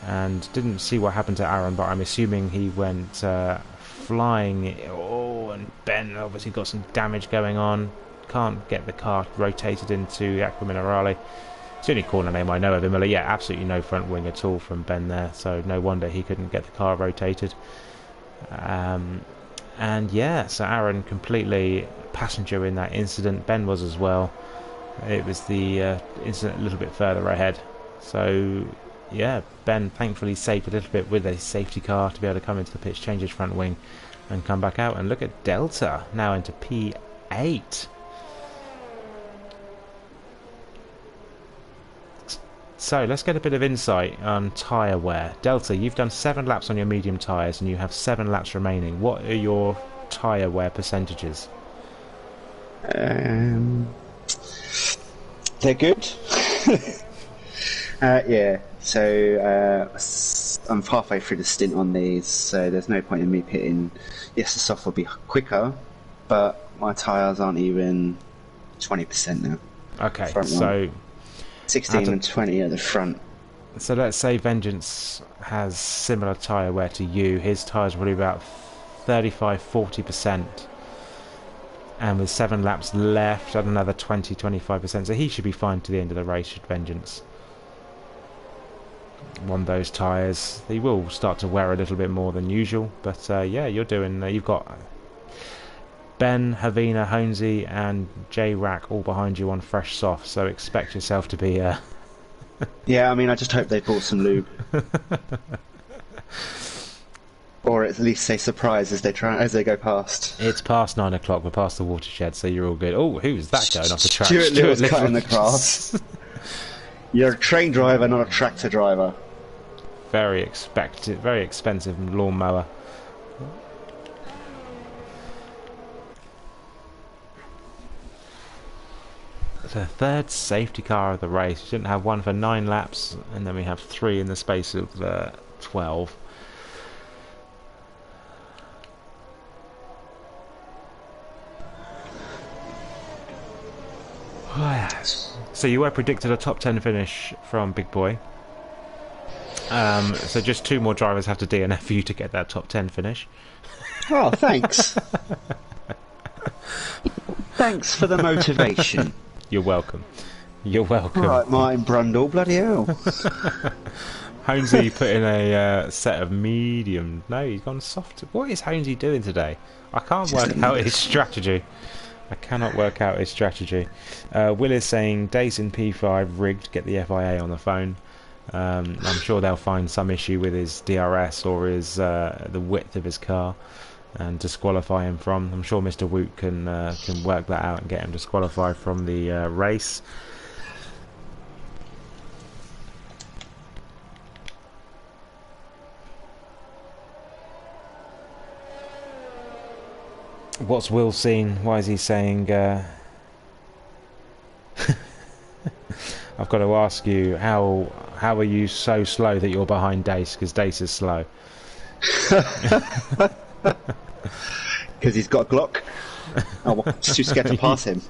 and didn't see what happened to Aaron, but I'm assuming he went flying. Oh, and Ben obviously got some damage going on. Can't get the car rotated into Aqua Minerale. It's the only corner name I know of Imola. Yeah, absolutely no front wing at all from Ben there, so no wonder he couldn't get the car rotated. And yeah, so Aaron completely passenger in that incident. Ben was as well. It was the incident a little bit further ahead. So yeah, Ben thankfully saved a little bit with a safety car to be able to come into the pitch, change his front wing, and come back out. And look at Delta now into P8. So let's get a bit of insight on tyre wear. Delta, you've done 7 laps on your medium tyres and you have 7 laps remaining. What are your tyre wear percentages? They're good. Yeah, so I'm halfway through the stint on these, so there's no point in me pitting. Yes, the soft will be quicker, but my tyres aren't even 20% now. Okay, so 16 and 20 at the front. So let's say Vengeance has similar tyre wear to you. His tyres are probably about 35-40%. And with 7 laps left, at another 20-25%. So he should be fine to the end of the race, should Vengeance. On those tyres. They will start to wear a little bit more than usual. But yeah, you're doing... you've got Ben, Havina, Holmesy and J-Rack all behind you on fresh soft, so expect yourself to be... Yeah, I mean, I just hope they bought some lube. Or at least say surprise as they go past. It's past 9 o'clock, we're past the watershed, so you're all good. Oh, who's that going off the track? Stuart Little's cutting the grass. You're a train driver, not a tractor driver. Very expensive lawnmower. The third safety car of the race. We didn't have one for 9 laps, and then we have 3 in the space of 12. So you were predicted a top 10 finish from Big Boy. So just 2 more drivers have to DNF for you to get that top 10 finish. Oh, thanks. Thanks for the motivation. You're welcome. You're welcome. Right, Martin Brundle, bloody hell. Honesy put in a set of medium. No, he's gone soft. What is Honesy doing today? I can't work out his strategy. I cannot work out his strategy. Will is saying Dace in P5 rigged. Get the FIA on the phone. I'm sure they'll find some issue with his DRS or his the width of his car and disqualify him from. I'm sure Mr. Woot can work that out and get him disqualified from the race. What's Will seen? Why is he saying... I've got to ask you, how are you so slow that you're behind Dace? Because Dace is slow. Because he's got a Glock. Oh, well, just too scared to pass him.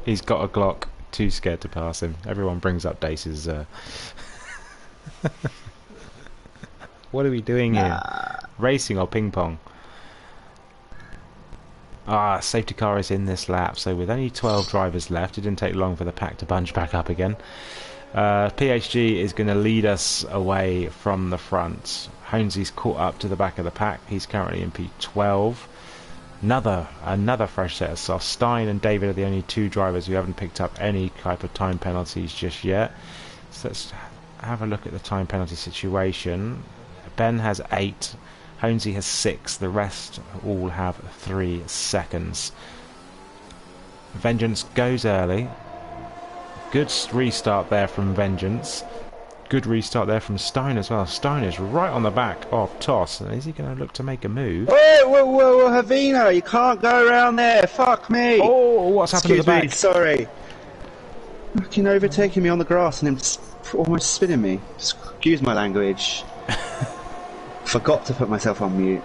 He's got a Glock, too scared to pass him. Everyone brings up Dace's... What are we doing here? Racing or ping pong? Safety car is in this lap, so with only 12 drivers left, it didn't take long for the pack to bunch back up again. PHG is going to lead us away from the front. Honesy's caught up to the back of the pack. He's currently in P12. Another fresh set of softs. Stein and David are the only two drivers who haven't picked up any type of time penalties just yet. So let's have a look at the time penalty situation. Ben has 8. Honesy has 6, the rest all have 3 seconds. Vengeance goes early. Good restart there from Vengeance. Good restart there from Stein as well. Stein is right on the back of Toss. Is he going to look to make a move? Whoa, Havina, you can't go around there. Fuck me. Oh, what's happened to the back? Sorry. Fucking overtaking me on the grass and him almost spinning me. Excuse my language. Forgot to put myself on mute.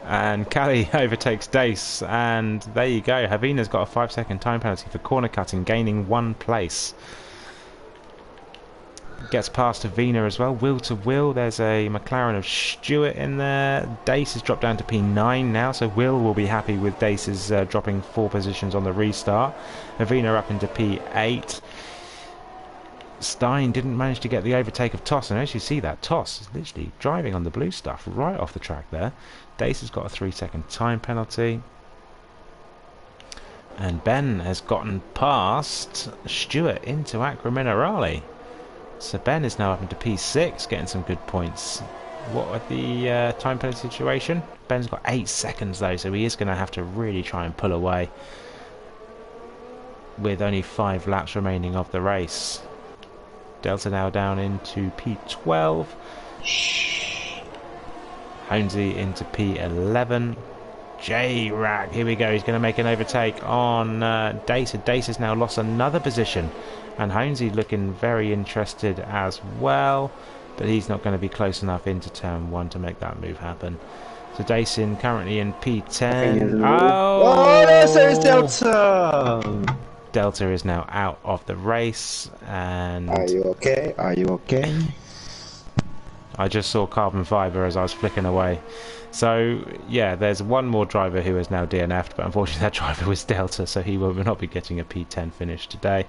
And Callie overtakes Dace, and there you go. Havina's got a 5-second time penalty for corner cutting, gaining 1 place. Gets past Havina as well. Will to Will. There's a McLaren of Stewart in there. Dace has dropped down to P9 now, so Will be happy with Dace's dropping 4 positions on the restart. Havina up into P8. Stein didn't manage to get the overtake of Toss, and as you see that, Toss is literally driving on the blue stuff right off the track there. Dace has got a 3-second time penalty, and Ben has gotten past Stewart into Aqua Minerale. So Ben is now up into P6, getting some good points. What are the time penalty situation? Ben's got 8 seconds though, so he is going to have to really try and pull away with only 5 laps remaining of the race. Delta now down into P12. Honesy into P11. J-Rag, here we go. He's going to make an overtake on Dace. Dace has now lost another position. And Honesy looking very interested as well. But he's not going to be close enough into turn 1 to make that move happen. So Dace currently in P10. Oh, there's Delta! Delta is now out of the race, and Are you okay? Are you okay? I just saw carbon fibre as I was flicking away. So yeah, there's one more driver who is now DNF'd, but unfortunately that driver was Delta, so he will not be getting a P10 finish today.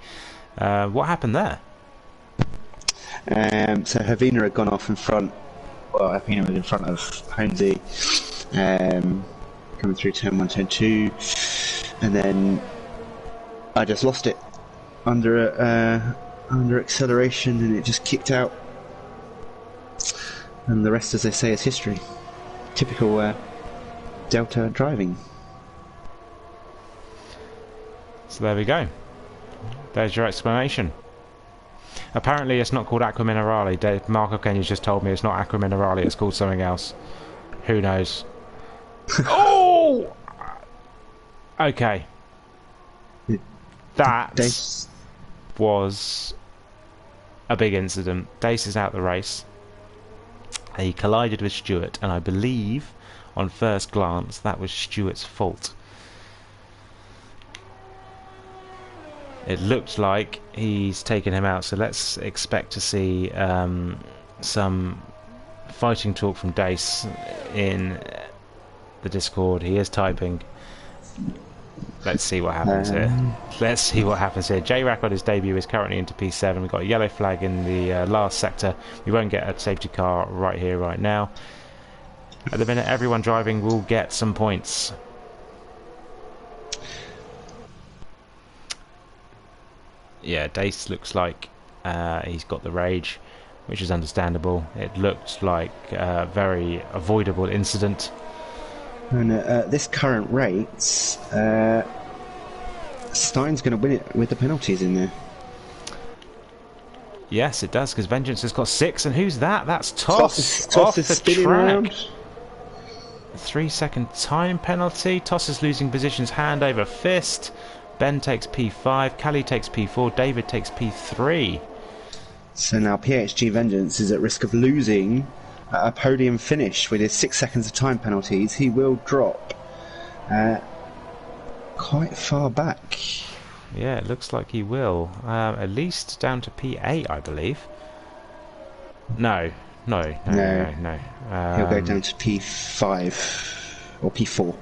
What happened there? So Havina had gone off in front. Well, Havina was in front of Honesy, coming through turn 1, turn 2, and then I just lost it under acceleration, and it just kicked out. And the rest, as they say, is history. Typical Delta driving. So there we go. There's your explanation. Apparently it's not called Aqua Minerale. Marco Kenya's just told me it's not Aqua Minerale, it's called something else. Who knows? Oh! Okay. That was a big incident. Dace is out the race. He collided with Stewart, and I believe, on first glance, that was Stewart's fault. It looked like he's taken him out, so let's expect to see some Fighting talk from Dace in the Discord. He is typing. Let's see what happens here. Let's see what happens here. J-Rack on his debut is currently into P7. We've got a yellow flag in the last sector. We won't get a safety car right here, right now. At the minute, everyone driving will get some points. Yeah, Dace looks like he's got the rage, which is understandable. It looked like a very avoidable incident. And at this current rate, Stein's going to win it with the penalties in there. Yes, it does, because Vengeance has got 6, and who's that? That's Toss. Toss is spinning around. 3-second time penalty. Toss is losing positions hand over fist. Ben takes P5, Callie takes P4, David takes P3. So now PHG Vengeance is at risk of losing a podium finish with his 6 seconds of time penalties. He will drop quite far back. Yeah, it looks like he will. At least down to P8, I believe. No. He'll go down to P5 or P4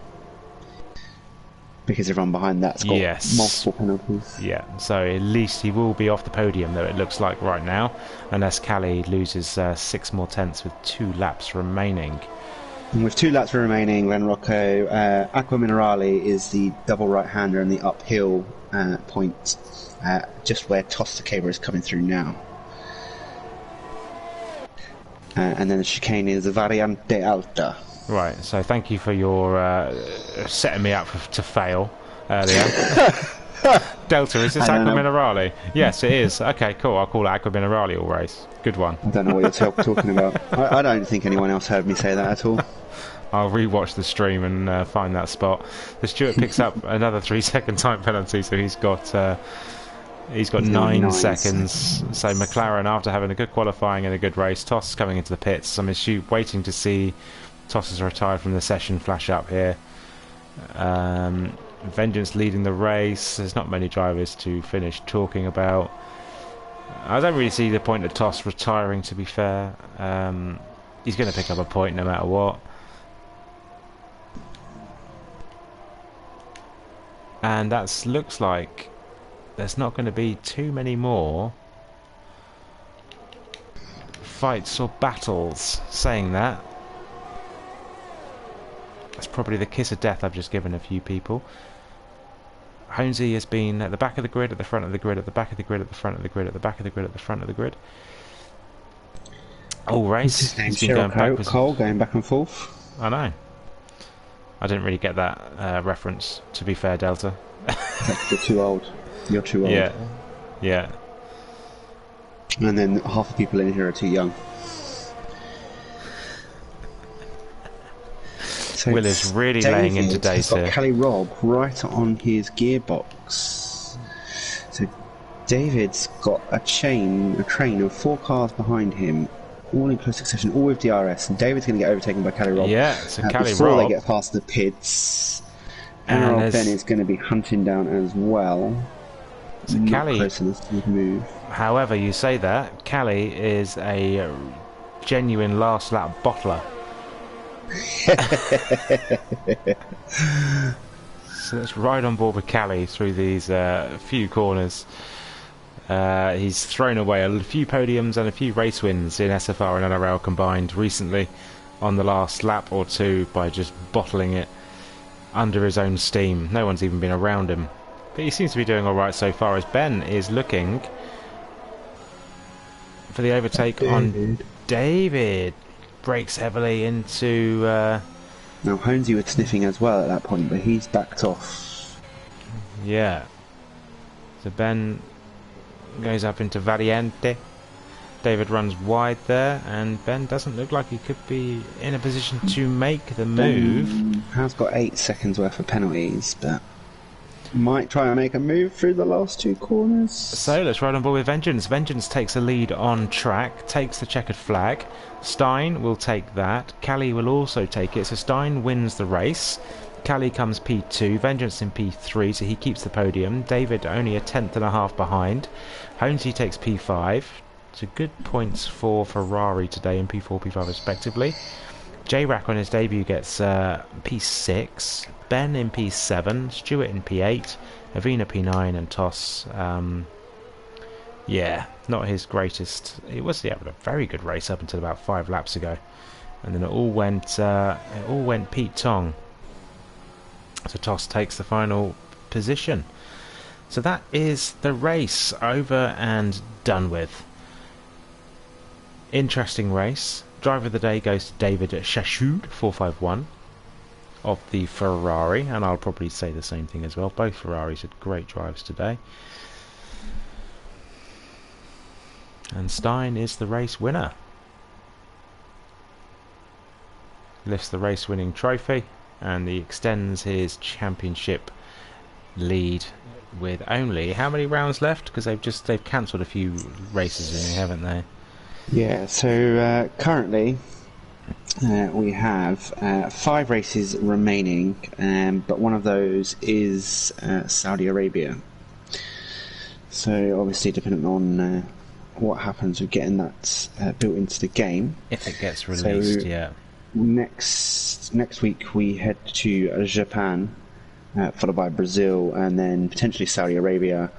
because everyone behind that's got multiple penalties. Yeah, so at least he will be off the podium, though it looks like right now, unless Callie loses 6 more tenths with 2 laps remaining. And with 2 laps remaining, Ren Rocco, Aqua Minerale is the double right-hander in the uphill point, just where Toss Takeba is coming through now. And then the chicane is Variante Alta. Right, so thank you for your setting me up to fail earlier. Delta, is this Aqua Minerale? Yes, it is. Okay, cool. I'll call it Aqua Minerale all race. Good one. I don't know what you're talking about. I don't think anyone else heard me say that at all. I'll rewatch the stream and find that spot. The Stewart picks up another 3-second time penalty, so he's got 9 seconds. So McLaren, after having a good qualifying and a good race, Toss coming into the pits. I'm waiting to see Toss is retired from the session flash up here. Vengeance leading the race. There's not many drivers to finish talking about. I don't really see the point of Toss retiring, to be fair. He's going to pick up a point no matter what. And that looks like there's not going to be too many more fights or battles. Saying that, that's probably the kiss of death I've just given a few people. Honesy has been at the back of the grid, at the front of the grid, at the back of the grid, at the front of the grid, at the back of the grid, at the front of the grid. All race. He's been going backwards. Cole going back and forth. I know. I didn't really get that reference, to be fair, Delta. You're too old. You're too old. Yeah. And then half the people in here are too young. So Will is really laying into Dace here. Callie Rob right on his gearbox. So David's got a train of 4 cars behind him, all in close succession, all with DRS, and David's going to get overtaken by Callie Rob. Yeah, so Callie before Rob, they get past the pits. NRL Ben is going to be hunting down as well. So Callie, close enough to move. However, you say that, Callie is a genuine last lap bottler. So let's ride on board with Callie through these few corners. He's thrown away a few podiums and a few race wins in SFR and NRL combined recently on the last lap or two by just bottling it under his own steam. No one's even been around him, but he seems to be doing alright so far, as Ben is looking for the overtake on David. Brakes heavily into... Now Honesy was sniffing as well at that point, but he's backed off. Yeah. So Ben goes up into Variante. David runs wide there, and Ben doesn't look like he could be in a position to make the move. Ben has got 8 seconds worth of penalties, but might try and make a move through the last 2 corners. So let's ride on board with Vengeance. Vengeance takes a lead on track, takes the checkered flag. Stein will take that. Callie will also take it, so Stein wins the race. Callie comes P2, Vengeance in P3, so he keeps the podium. David only a 10th and a half behind. Honesy takes P5. So good points for Ferrari today in P4, P5 respectively. J-Rack on his debut gets P6, Ben in P7, Stewart in P8, Avina P9, and Toss. Yeah, not his greatest. It was a very good race up until about 5 laps ago, and then it all went Pete Tong. So Toss takes the final position. So that is the race over and done with. Interesting race. Driver of the day goes to David Shashoud 451 of the Ferrari, and I'll probably say the same thing as well. Both Ferraris had great drives today. And Stein is the race winner. Lifts the race winning trophy, and he extends his championship lead with only how many rounds left? Because they've cancelled a few races in here, haven't they? Yeah, so currently we have 5 races remaining, but one of those is Saudi Arabia. So obviously depending on what happens with getting that built into the game. If it gets released, so yeah. Next week we head to Japan, followed by Brazil, and then potentially Saudi Arabia,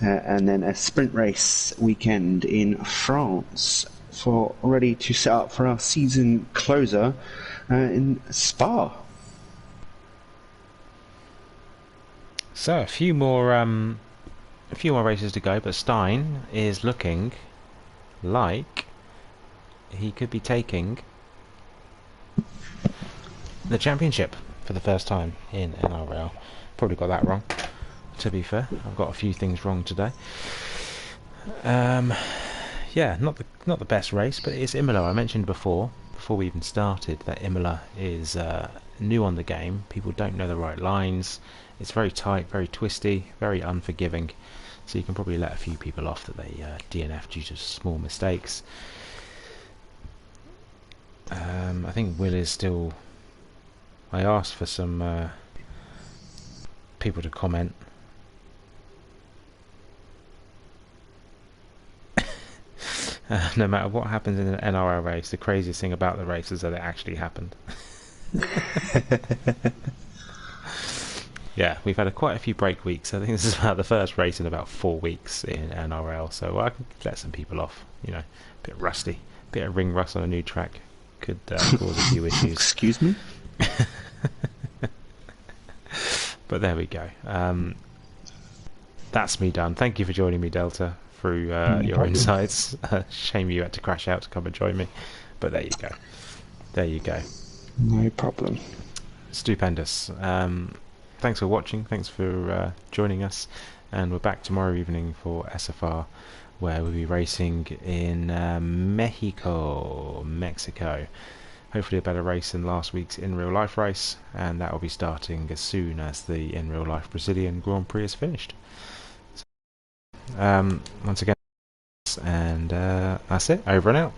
and then a sprint race weekend in France ready to set up for our season closer in Spa. So a few more races to go, but Stein is looking like he could be taking the championship for the first time in NRL. Probably got that wrong, to be fair. I've got a few things wrong today. Yeah, not the best race, but it's Imola. I mentioned before we even started, that Imola is new on the game. People don't know the right lines. It's very tight, very twisty, very unforgiving. So you can probably let a few people off that they DNF due to small mistakes. I think Will is still... I asked for some people to comment. No matter what happens in an NRL race, the craziest thing about the race is that it actually happened. Yeah, we've had quite a few break weeks. I think this is about the first race in about 4 weeks in NRL, so I can let some people off. You know, a bit rusty, a bit of ring rust on a new track could cause a few issues. Excuse me? But there we go. That's me done. Thank you for joining me, Delta, through your insights. Shame you had to crash out to come and join me, but there you go. There you go. No problem. Stupendous. Thanks for watching. Thanks for joining us, and we're back tomorrow evening for SFR, where we'll be racing in Mexico. Hopefully a better race than last week's in real life race, and that will be starting as soon as the in real life Brazilian Grand Prix is finished. So, once again, and that's it. Over and out.